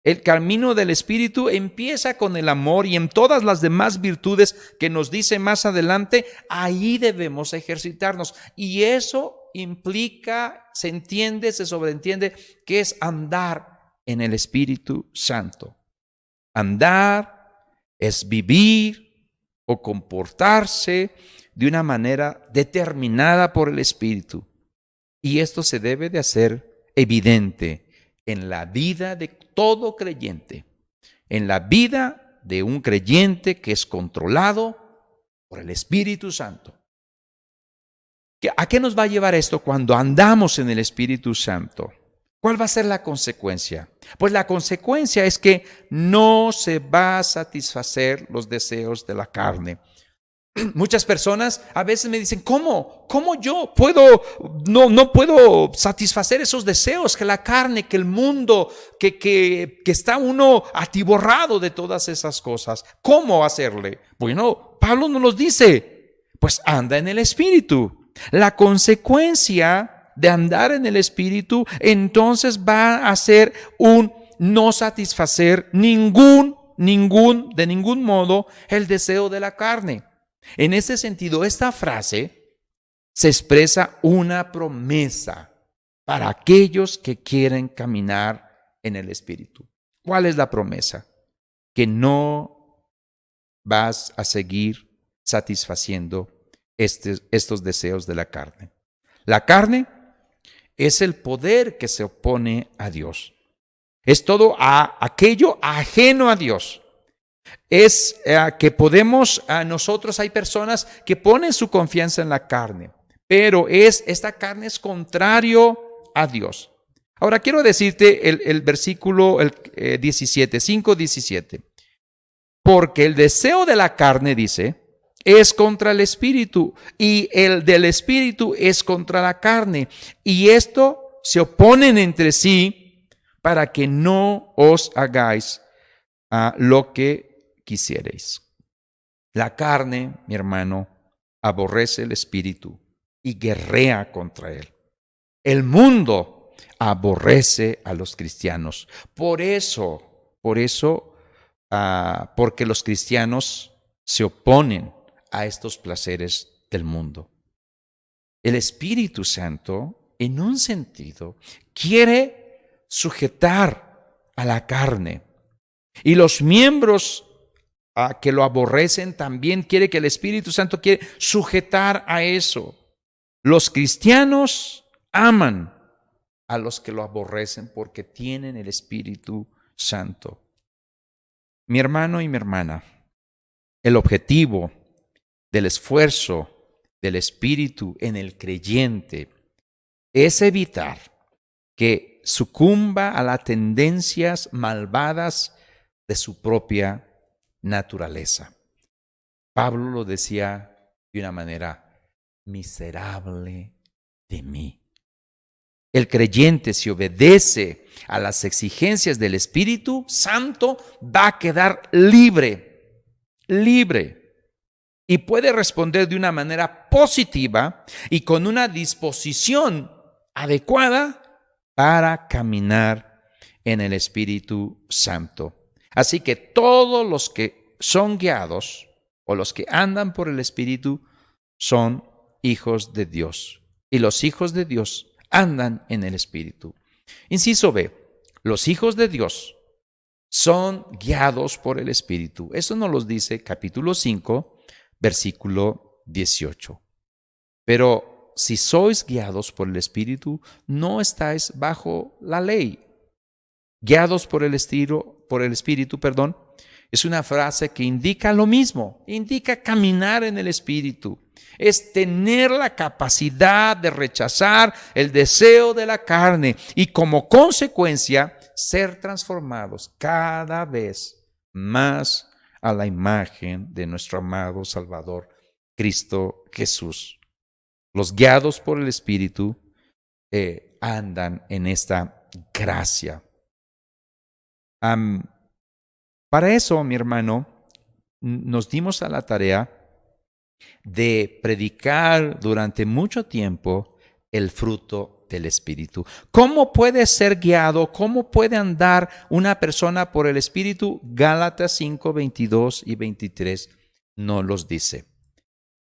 El camino del Espíritu empieza con el amor y en todas las demás virtudes que nos dice más adelante, ahí debemos ejercitarnos. Y eso implica, se entiende, se sobreentiende que es andar en el Espíritu Santo. Andar es vivir o comportarse de una manera determinada por el Espíritu. Y esto se debe de hacer evidente en la vida de todo creyente, en la vida de un creyente que es controlado por el Espíritu Santo. ¿A qué nos va a llevar esto cuando andamos en el Espíritu Santo? ¿Cuál va a ser la consecuencia? Pues la consecuencia es que no se va a satisfacer los deseos de la carne. Muchas personas a veces me dicen, ¿cómo yo no puedo satisfacer esos deseos que la carne, que el mundo, que está uno atiborrado de todas esas cosas? ¿Cómo hacerle? Bueno, Pablo nos los dice, pues anda en el Espíritu. La consecuencia de andar en el Espíritu entonces va a ser un no satisfacer de ningún modo el deseo de la carne. En ese sentido, esta frase se expresa una promesa para aquellos que quieren caminar en el Espíritu. ¿Cuál es la promesa? Que no vas a seguir satisfaciendo estos deseos de la carne. La carne es el poder que se opone a Dios. Es todo aquello ajeno a Dios. Es que podemos, nosotros hay personas que ponen su confianza en la carne, pero esta carne es contrario a Dios. Ahora quiero decirte el versículo 17, 5:17. Porque el deseo de la carne, dice, es contra el espíritu, y el del espíritu es contra la carne, y esto se oponen entre sí para que no os hagáis lo que quisierais. La carne, mi hermano, aborrece el espíritu y guerrea contra él. El mundo aborrece a los cristianos. Porque los cristianos se oponen a estos placeres del mundo. El Espíritu Santo, en un sentido, quiere sujetar a la carne. Y los miembros que lo aborrecen también quiere que el Espíritu Santo quiere sujetar a eso. Los cristianos aman a los que lo aborrecen porque tienen el Espíritu Santo. Mi hermano y mi hermana, el objetivo del esfuerzo del Espíritu en el creyente es evitar que sucumba a las tendencias malvadas de su propia naturaleza. Pablo lo decía de una manera: miserable de mí. El creyente, si obedece a las exigencias del Espíritu Santo, va a quedar libre, y puede responder de una manera positiva y con una disposición adecuada para caminar en el Espíritu Santo. Así que todos los que son guiados o los que andan por el Espíritu son hijos de Dios. Y los hijos de Dios andan en el Espíritu. Inciso B, los hijos de Dios son guiados por el Espíritu. Eso nos lo dice capítulo 5, versículo 18. Pero si sois guiados por el Espíritu, no estáis bajo la ley. Guiados por el Espíritu, es una frase que indica lo mismo, indica caminar en el Espíritu. Es tener la capacidad de rechazar el deseo de la carne y como consecuencia ser transformados cada vez más a la imagen de nuestro amado Salvador, Cristo Jesús. Los guiados por el Espíritu andan en esta gracia. Para eso, mi hermano, nos dimos a la tarea de predicar durante mucho tiempo el fruto del Espíritu. ¿Cómo puede ser guiado? ¿Cómo puede andar una persona por el Espíritu? Gálatas 5, 22 y 23 nos los dice.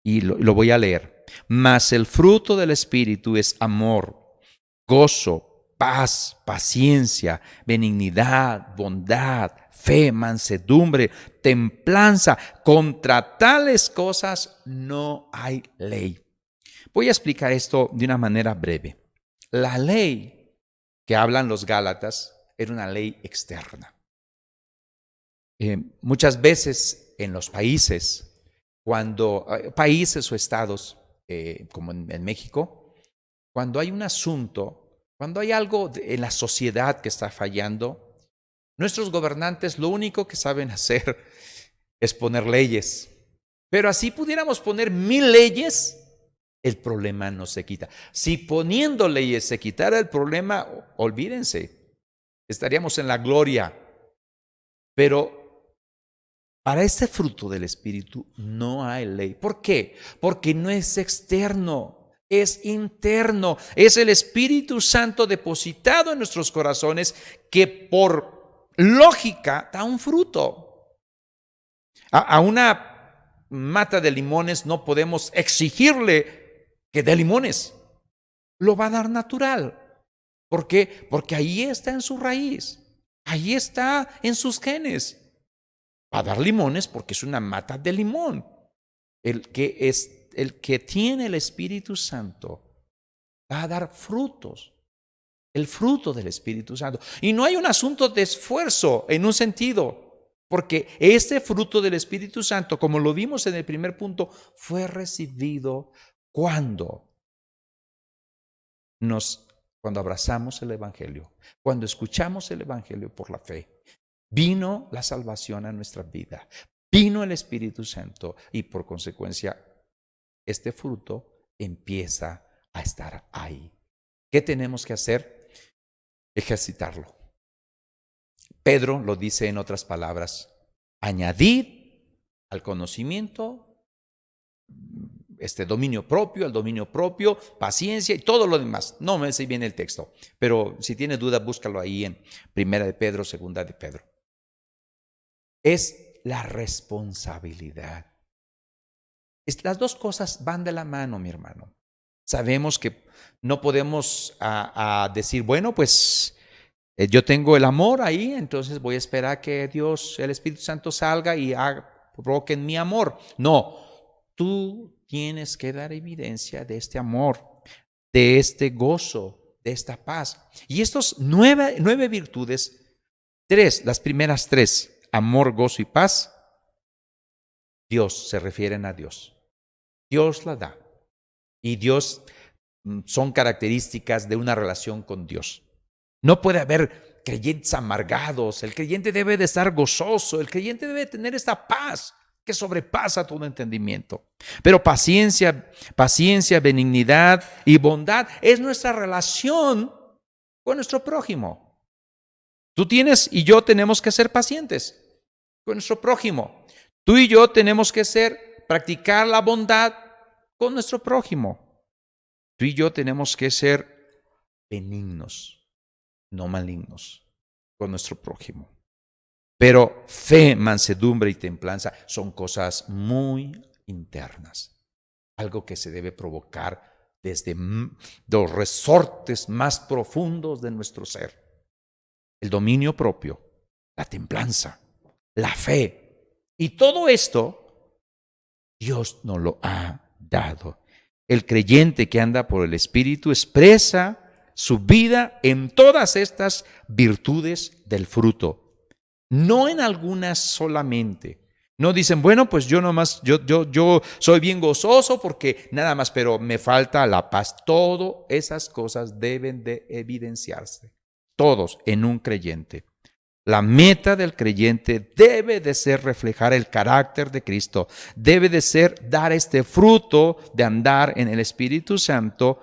Y lo voy a leer. Mas el fruto del Espíritu es amor, gozo, paz, paciencia, benignidad, bondad, fe, mansedumbre, templanza. Contra tales cosas no hay ley. Voy a explicar esto de una manera breve. La ley que hablan los Gálatas era una ley externa. Muchas veces en los países, cuando países o estados, como en México, cuando hay un asunto, cuando hay algo en la sociedad que está fallando, nuestros gobernantes lo único que saben hacer es poner leyes. Pero así pudiéramos poner 1000 leyes, el problema no se quita. Si poniendo leyes se quitara el problema, olvídense, estaríamos en la gloria. Pero para este fruto del Espíritu no hay ley. ¿Por qué? Porque no es externo, es interno. Es el Espíritu Santo depositado en nuestros corazones que por lógica da un fruto. A una mata de limones no podemos exigirle que dé limones. Lo va a dar natural. ¿Por qué? Porque ahí está en su raíz. Ahí está en sus genes. Va a dar limones porque es una mata de limón. El que tiene el Espíritu Santo va a dar frutos. El fruto del Espíritu Santo. Y no hay un asunto de esfuerzo en un sentido. Porque este fruto del Espíritu Santo, como lo vimos en el primer punto, fue recibido cuando abrazamos el Evangelio, cuando escuchamos el Evangelio por la fe. Vino la salvación a nuestra vida, vino el Espíritu Santo y por consecuencia este fruto empieza a estar ahí. ¿Qué tenemos que hacer? Ejercitarlo. Pedro lo dice en otras palabras: añadid al conocimiento dominio propio, el dominio propio, paciencia y todo lo demás. No me sé bien el texto, pero si tiene duda, búscalo ahí en 1 de Pedro, 2 de Pedro. Es la responsabilidad. Las dos cosas van de la mano, mi hermano. Sabemos que no podemos decir, bueno, pues yo tengo el amor ahí, entonces voy a esperar que Dios, el Espíritu Santo salga y provoque en mi amor. No, tú tienes que dar evidencia de este amor, de este gozo, de esta paz. Y estos nueve virtudes, las primeras 3, amor, gozo y paz, Dios, se refieren a Dios. Dios la da. Y Dios son características de una relación con Dios. No puede haber creyentes amargados. El creyente debe de estar gozoso. El creyente debe tener esta paz que sobrepasa todo entendimiento. Pero paciencia, benignidad y bondad es nuestra relación con nuestro prójimo. Tú tienes y yo tenemos que ser pacientes con nuestro prójimo. Tú y yo tenemos que practicar la bondad con nuestro prójimo. Tú y yo tenemos que ser benignos, no malignos, con nuestro prójimo. Pero fe, mansedumbre y templanza son cosas muy internas. Algo que se debe provocar desde los resortes más profundos de nuestro ser. El dominio propio, la templanza, la fe. Y todo esto, Dios nos lo ha dado. El creyente que anda por el Espíritu expresa su vida en todas estas virtudes del fruto. No en algunas solamente. No dicen, bueno, pues yo soy bien gozoso porque nada más, pero me falta la paz. Todas esas cosas deben de evidenciarse. Todos en un creyente. La meta del creyente debe de ser reflejar el carácter de Cristo. Debe de ser dar este fruto de andar en el Espíritu Santo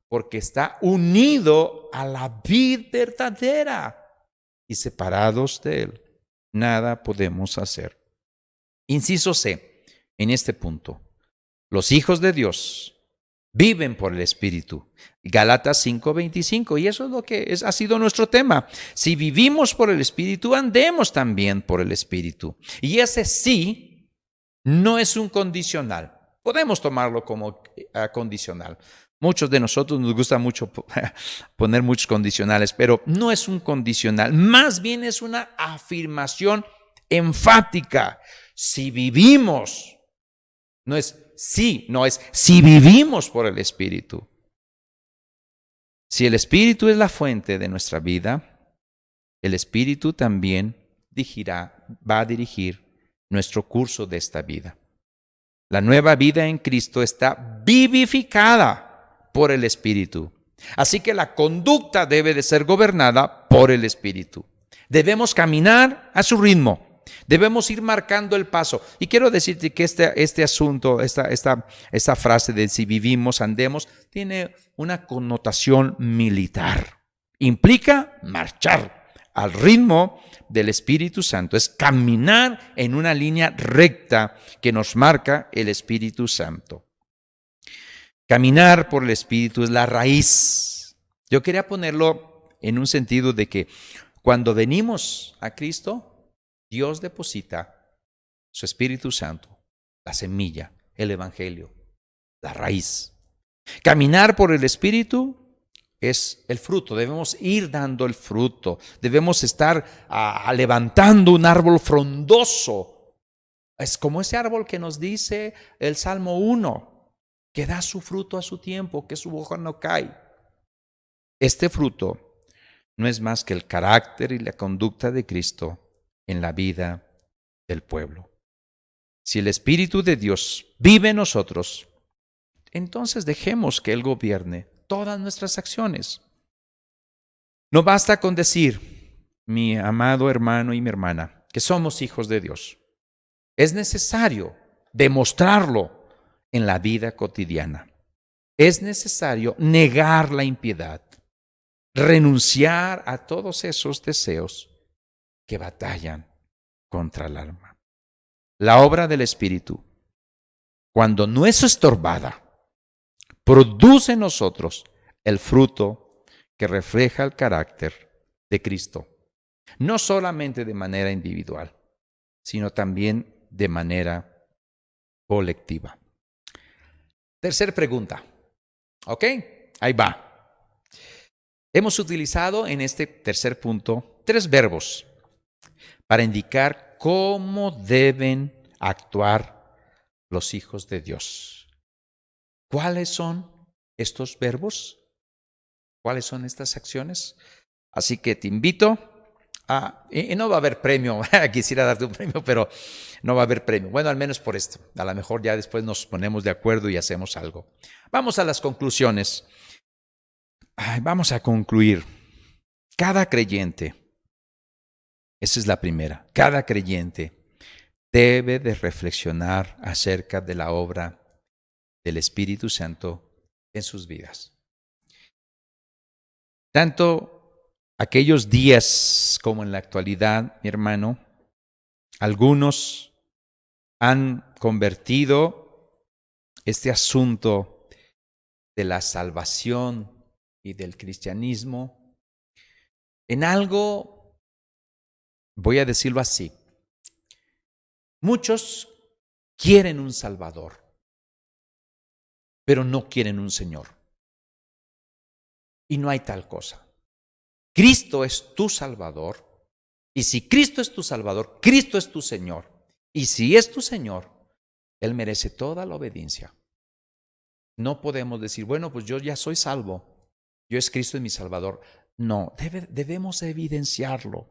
porque está unido a la vid verdadera y separados de Él. Nada podemos hacer. Inciso C, en este punto. Los hijos de Dios viven por el Espíritu. Gálatas 5:25, y eso es lo que ha sido nuestro tema. Si vivimos por el Espíritu, andemos también por el Espíritu. Y ese sí no es un condicional. Podemos tomarlo como condicional. Muchos de nosotros nos gusta mucho poner muchos condicionales, pero no es un condicional. Más bien es una afirmación enfática. Si vivimos, no es si vivimos por el Espíritu. Si el Espíritu es la fuente de nuestra vida, el Espíritu también dirigirá va a dirigir nuestro curso de esta vida. La nueva vida en Cristo está vivificada por el Espíritu. Así que la conducta debe de ser gobernada por el Espíritu. Debemos caminar a su ritmo. Debemos ir marcando el paso. Y quiero decirte que este asunto, esta frase de si vivimos, andemos, tiene una connotación militar. Implica marchar al ritmo del Espíritu Santo. Es caminar en una línea recta que nos marca el Espíritu Santo. Caminar por el Espíritu es la raíz. Yo quería ponerlo en un sentido de que cuando venimos a Cristo, Dios deposita su Espíritu Santo, la semilla, el Evangelio, la raíz. Caminar por el Espíritu es el fruto. Debemos ir dando el fruto. Debemos estar levantando un árbol frondoso. Es como ese árbol que nos dice el Salmo 1, que da su fruto a su tiempo, que su hoja no cae. Este fruto no es más que el carácter y la conducta de Cristo en la vida del pueblo. Si el Espíritu de Dios vive en nosotros, entonces dejemos que Él gobierne todas nuestras acciones. No basta con decir, mi amado hermano y mi hermana, que somos hijos de Dios. Es necesario demostrarlo en la vida cotidiana. Es necesario negar la impiedad, renunciar a todos esos deseos que batallan contra el alma. La obra del Espíritu, cuando no es estorbada, produce en nosotros el fruto que refleja el carácter de Cristo, no solamente de manera individual, sino también de manera colectiva. Tercera pregunta. ¿Ok? Ahí va. Hemos utilizado en este tercer punto 3 verbos para indicar cómo deben actuar los hijos de Dios. ¿Cuáles son estos verbos? ¿Cuáles son estas acciones? Así que te invito y no va a haber premio. Quisiera darte un premio, pero no va a haber premio. Bueno, al menos por esto. A lo mejor ya después nos ponemos de acuerdo y hacemos algo. Vamos a las conclusiones. Vamos a concluir. Cada creyente, esa es la primera, cada creyente debe de reflexionar acerca de la obra del Espíritu Santo en sus vidas. Tanto aquellos días como en la actualidad, mi hermano, algunos han convertido este asunto de la salvación y del cristianismo en algo, voy a decirlo así, muchos quieren un Salvador, pero no quieren un Señor. Y no hay tal cosa. Cristo es tu Salvador. Y si Cristo es tu Salvador, Cristo es tu Señor. Y si es tu Señor, Él merece toda la obediencia. No podemos decir, bueno, pues yo ya soy salvo. Yo es Cristo mi Salvador. No, debemos evidenciarlo.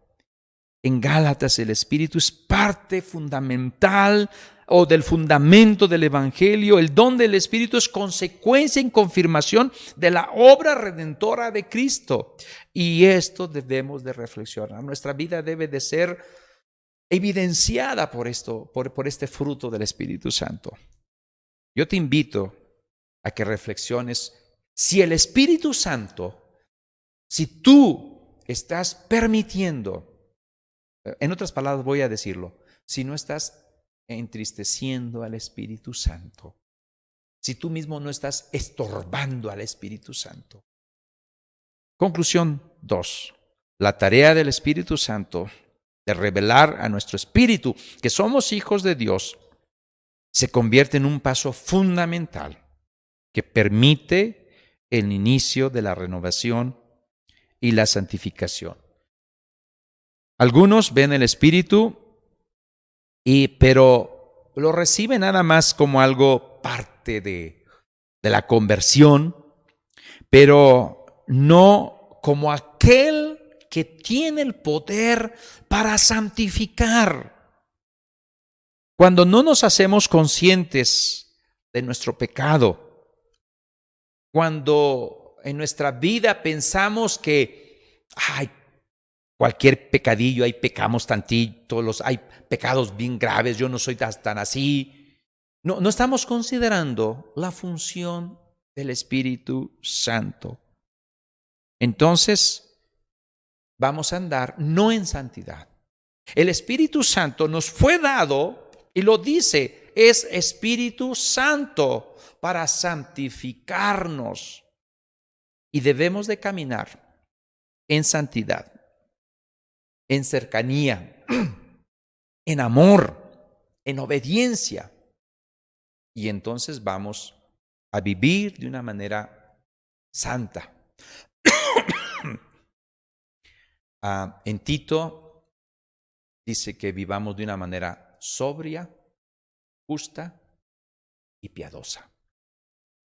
En Gálatas el Espíritu es parte fundamental o del fundamento del Evangelio. El don del Espíritu es consecuencia en confirmación de la obra redentora de Cristo. Y esto debemos de reflexionar. Nuestra vida debe de ser evidenciada por esto, por este fruto del Espíritu Santo. Yo te invito a que reflexiones si el Espíritu Santo, si tú estás permitiendo, en otras palabras voy a decirlo, si no estás entristeciendo al Espíritu Santo, si tú mismo no estás estorbando al Espíritu Santo. Conclusión 2. La tarea del Espíritu Santo de revelar a nuestro espíritu que somos hijos de Dios se convierte en un paso fundamental que permite el inicio de la renovación y la santificación. Algunos ven el Espíritu, pero lo reciben nada más como algo parte de la conversión, pero no como aquel que tiene el poder para santificar. Cuando no nos hacemos conscientes de nuestro pecado, cuando en nuestra vida pensamos que cualquier pecadillo, ahí pecamos tantito, hay pecados bien graves, yo no soy tan así. No estamos considerando la función del Espíritu Santo. Entonces, vamos a andar no en santidad. El Espíritu Santo nos fue dado, y lo dice, es Espíritu Santo para santificarnos. Y debemos de caminar en santidad, en cercanía, en amor, en obediencia. Y entonces vamos a vivir de una manera santa. En Tito dice que vivamos de una manera sobria, justa y piadosa.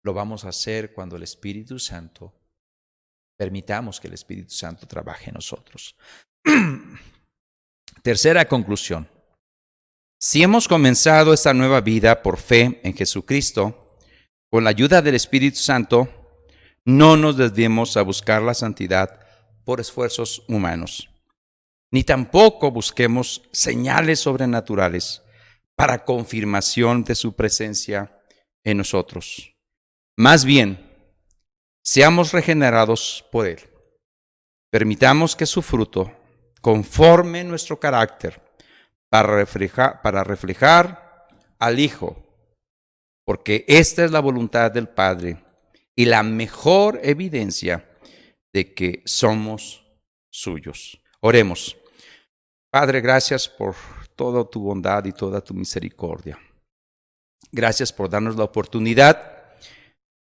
Lo vamos a hacer cuando el Espíritu Santo, permitamos que el Espíritu Santo trabaje en nosotros. Tercera conclusión. Si hemos comenzado esta nueva vida por fe en Jesucristo, con la ayuda del Espíritu Santo, no nos desviemos a buscar la santidad por esfuerzos humanos, ni tampoco busquemos señales sobrenaturales para confirmación de su presencia en nosotros. Más bien, seamos regenerados por Él. Permitamos que su fruto conforme nuestro carácter para reflejar al Hijo, porque esta es la voluntad del Padre y la mejor evidencia de que somos suyos. Oremos. Padre, gracias por toda tu bondad y toda tu misericordia. Gracias por darnos la oportunidad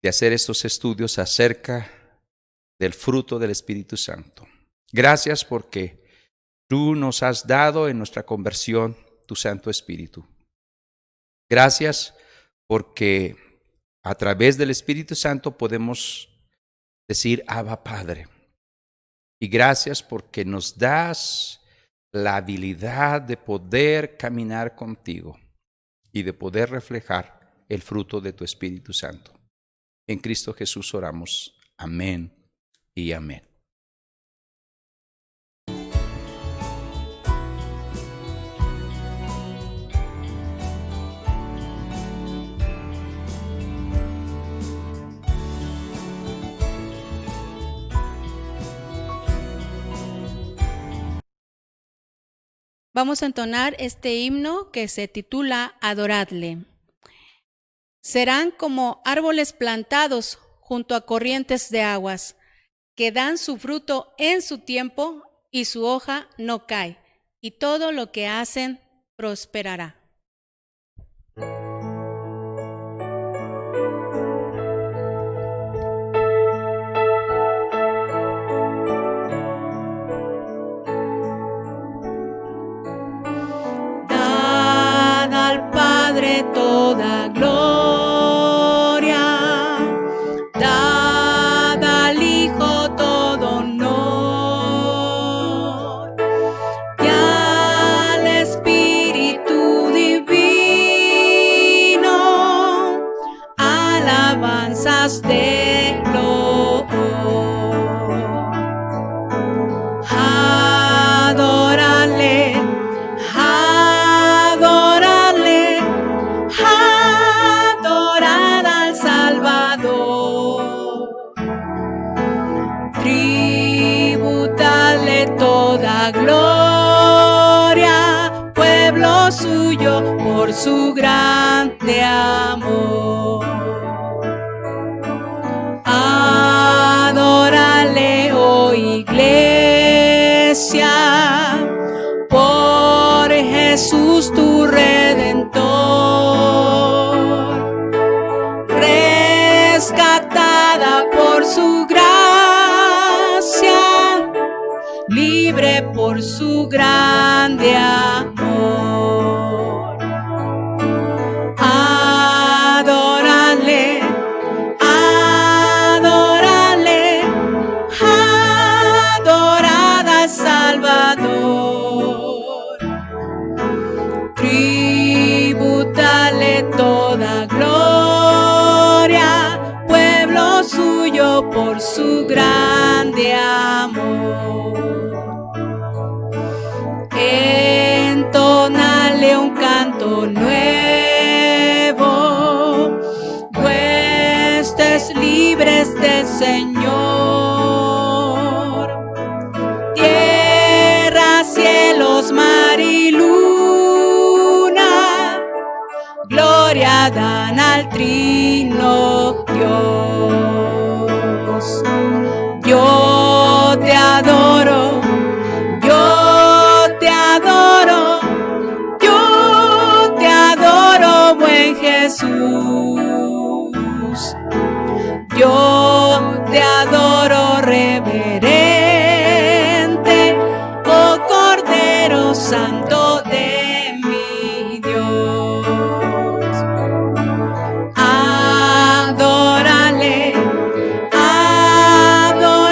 de hacer estos estudios acerca del fruto del Espíritu Santo. Gracias porque tú nos has dado en nuestra conversión tu Santo Espíritu. Gracias porque a través del Espíritu Santo podemos decir Abba Padre. Y gracias porque nos das la habilidad de poder caminar contigo y de poder reflejar el fruto de tu Espíritu Santo. En Cristo Jesús oramos. Amén y amén. Vamos a entonar este himno que se titula Adoradle. Serán como árboles plantados junto a corrientes de aguas, que dan su fruto en su tiempo y su hoja no cae, y todo lo que hacen prosperará. Toda gloria, dad al Hijo todo honor y al Espíritu divino, alabanzas de loor. Adórale, adórale, adorad al Salvador, tributadle toda gloria, pueblo suyo, por su grande amor. Adórale, oh iglesia, por Jesús tu Redentor, rescatada por su gracia, libre por su grande amor. Adórale, adórale, adorad por su grande amor. Entónale un canto nuevo, huestes libres del Señor. Tierra, cielos, mar y luna, gloria dan al trino Dios. Yo te adoro, yo te adoro, yo te adoro, buen Jesús. Yo te adoro, reverente, oh Cordero Santo de mi Dios. Adórale, adórale,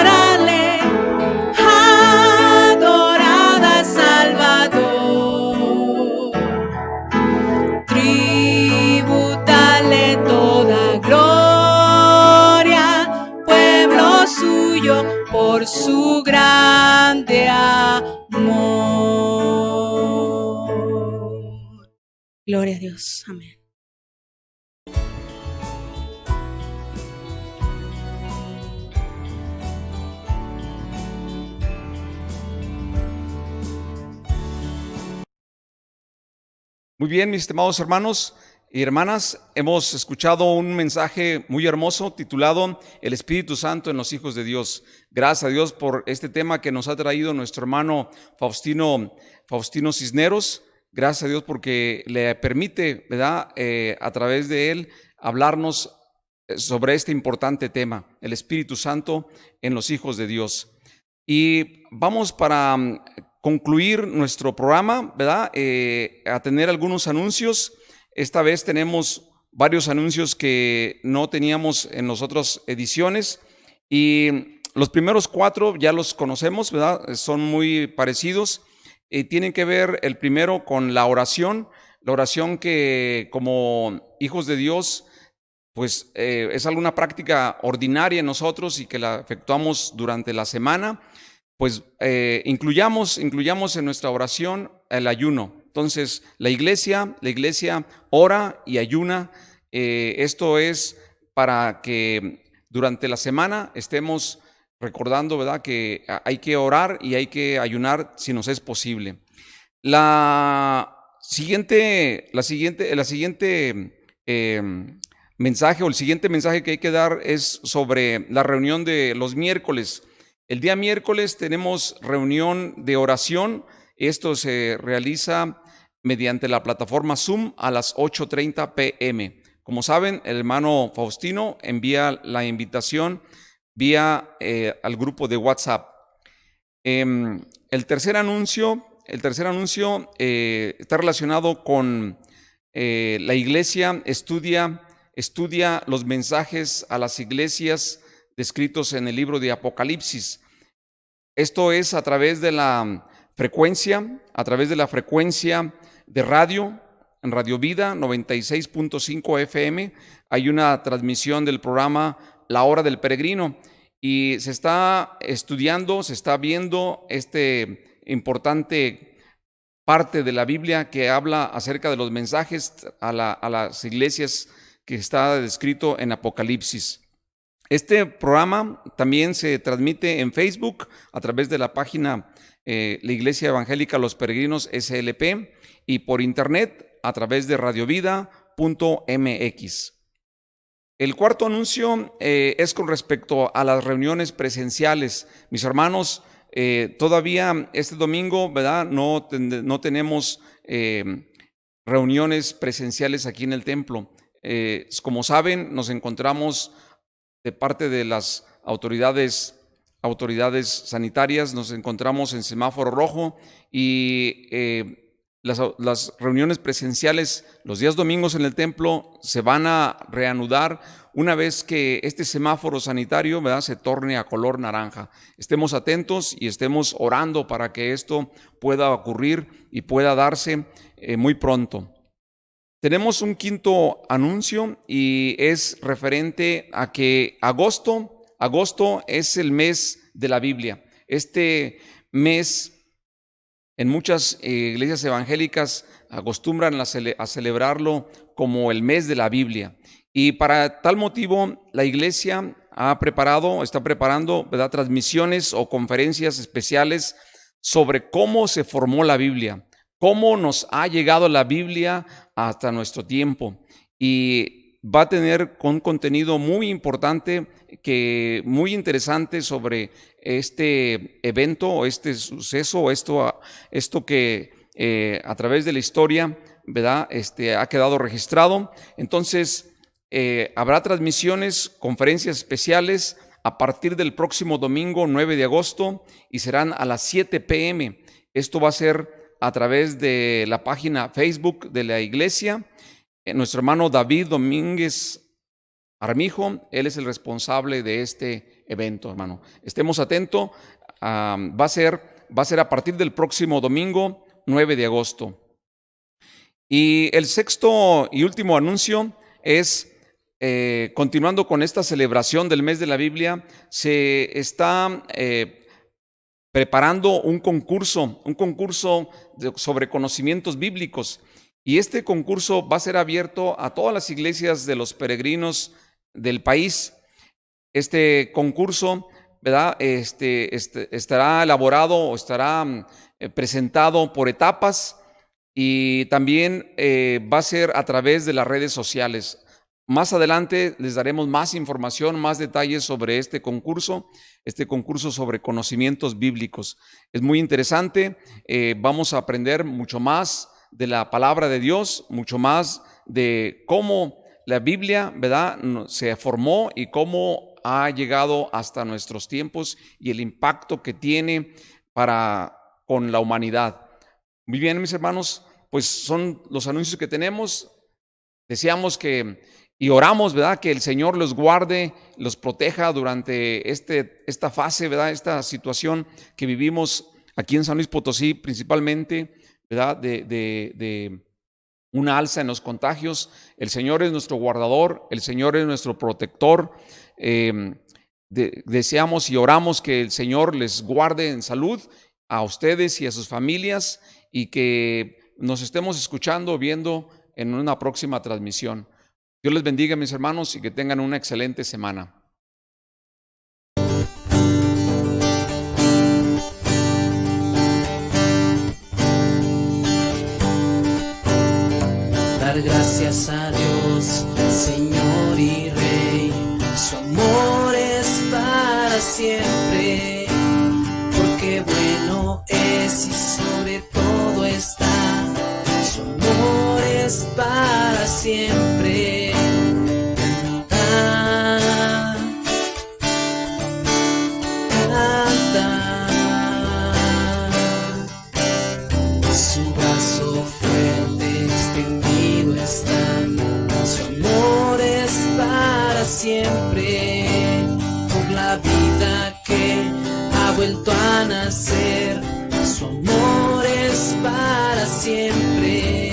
adorada Salvador. Tribútale toda gloria, pueblo suyo, por su grande amor. Gloria a Dios. Amén. Muy bien, mis estimados hermanos y hermanas, hemos escuchado un mensaje muy hermoso titulado El Espíritu Santo en los hijos de Dios. Gracias a Dios por este tema que nos ha traído nuestro hermano Faustino Cisneros. Gracias a Dios porque le permite, ¿verdad?, a través de él hablarnos sobre este importante tema, el Espíritu Santo en los hijos de Dios. Y vamos para concluir nuestro programa, ¿verdad?, a tener algunos anuncios. Esta vez tenemos varios anuncios que no teníamos en las otras ediciones, y los primeros 4 ya los conocemos, ¿verdad? Son muy parecidos. Tienen que ver el primero con la oración que como hijos de Dios, pues es alguna práctica ordinaria en nosotros y que la efectuamos durante la semana. Pues incluyamos en nuestra oración el ayuno. Entonces, la iglesia ora y ayuna. Esto es para que durante la semana estemos recordando, ¿verdad?, que hay que orar y hay que ayunar si nos es posible. El siguiente mensaje que hay que dar es sobre la reunión de los miércoles. El día miércoles tenemos reunión de oración. Esto se realiza mediante la plataforma Zoom a las 8:30 p.m. Como saben, el hermano Faustino envía la invitación vía al grupo de WhatsApp. El tercer anuncio está relacionado con la iglesia estudia los mensajes a las iglesias descritos en el libro de Apocalipsis. Esto es a través de la frecuencia de radio, en Radio Vida 96.5 FM. Hay una transmisión del programa La Hora del Peregrino y se está estudiando, se está viendo este importante parte de la Biblia que habla acerca de los mensajes a las iglesias que está descrito en Apocalipsis. Este programa también se transmite en Facebook a través de la página La Iglesia Evangélica Los Peregrinos SLP y por internet a través de radiovida.mx. El cuarto anuncio es con respecto a las reuniones presenciales. Mis hermanos, todavía este domingo, ¿verdad?, no tenemos reuniones presenciales aquí en el templo. Como saben, nos encontramos de parte de las autoridades sanitarias, nos encontramos en semáforo rojo y las reuniones presenciales los días domingos en el templo se van a reanudar una vez que este semáforo sanitario, ¿verdad?, se torne a color naranja. Estemos atentos y estemos orando para que esto pueda ocurrir y pueda darse muy pronto. Tenemos un quinto anuncio y es referente a que agosto agosto es el mes de la Biblia. Este mes, en muchas iglesias evangélicas acostumbran a celebrarlo como el mes de la Biblia. Y para tal motivo, la iglesia está preparando, ¿verdad?, transmisiones o conferencias especiales sobre cómo se formó la Biblia, cómo nos ha llegado la Biblia hasta nuestro tiempo. Y va a tener un contenido muy importante, muy interesante sobre este evento o este suceso, o esto que a través de la historia, ¿verdad?, ha quedado registrado. Entonces, habrá transmisiones, conferencias especiales a partir del próximo domingo 9 de agosto y serán a las 7 p.m. Esto va a ser a través de la página Facebook de la iglesia. Nuestro hermano David Domínguez Armijo, él es el responsable de este evento, hermano. Estemos atentos. Va a ser a partir del próximo domingo 9 de agosto. Y el sexto y último anuncio es, continuando con esta celebración del mes de la Biblia, se está preparando un concurso sobre conocimientos bíblicos. Y este concurso va a ser abierto a todas las iglesias de los peregrinos del país. Este concurso, ¿verdad?, estará elaborado o estará presentado por etapas, y también va a ser a través de las redes sociales. Más adelante les daremos más información, más detalles sobre este concurso sobre conocimientos bíblicos. Es muy interesante, vamos a aprender mucho más de la palabra de Dios, mucho más de cómo la Biblia, ¿verdad?, se formó y cómo ha llegado hasta nuestros tiempos y el impacto que tiene con la humanidad. Muy bien, mis hermanos, pues son los anuncios que tenemos. Deseamos y oramos, ¿verdad?, que el Señor los guarde, los proteja durante esta fase, ¿verdad?, esta situación que vivimos aquí en San Luis Potosí, principalmente, ¿verdad?, de una alza en los contagios. El Señor es nuestro guardador, el Señor es nuestro protector. Deseamos y oramos que el Señor les guarde en salud a ustedes y a sus familias, y que nos estemos escuchando, viendo en una próxima transmisión. Dios les bendiga, mis hermanos, y que tengan una excelente semana. Dar gracias a Dios, Señor y Rey, su amor es para siempre, porque bueno es y sobre todo está, su amor es para siempre. Su brazo fuerte extendido está, su amor es para siempre, por la vida que ha vuelto a nacer, su amor es para siempre.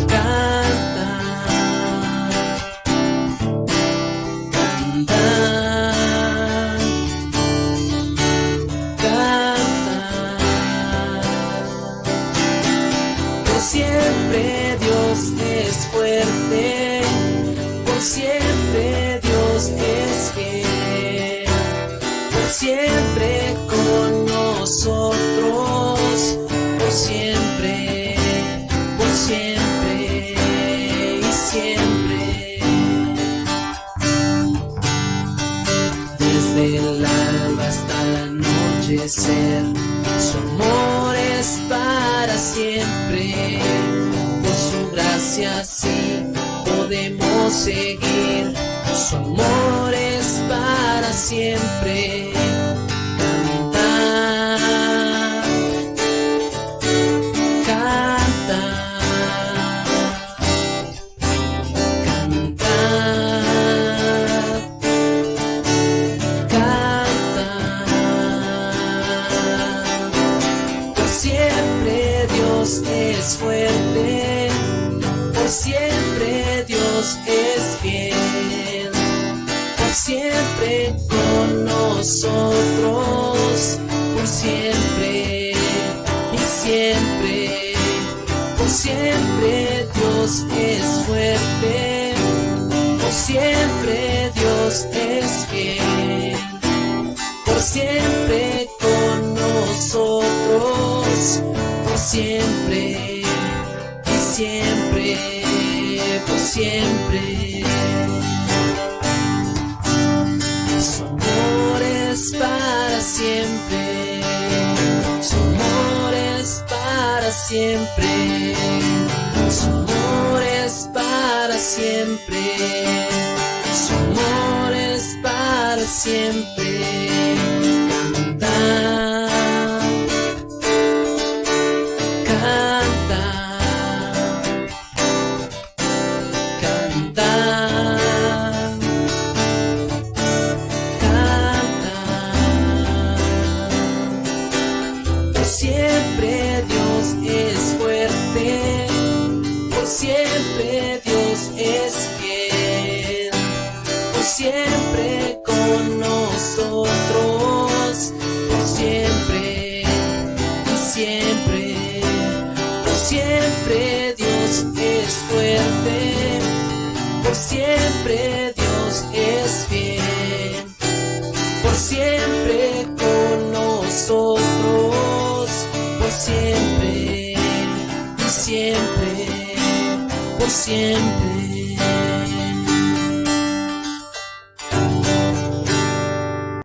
Cantad, siempre Dios es fuerte, por siempre Dios es fiel, por siempre con nosotros, por siempre y siempre. Desde el alba hasta el anochecer, su amor es para siempre, por su gracia sí podemos seguir, su amor es para siempre. Es fuerte, por siempre Dios siempre Dios es fuerte, por siempre Dios es fiel, por siempre con nosotros, por siempre y siempre, por siempre. Su amor es para siempre, su amor es para siempre, su amor es para siempre, su amor es para siempre. Canta, canta, canta, canta. Por siempre Dios es fuerte, por siempre Dios es fiel, por siempre con nosotros, por siempre y siempre, por siempre Dios es fuerte, por siempre Dios es fiel, por siempre con nosotros, por siempre y siempre, por siempre.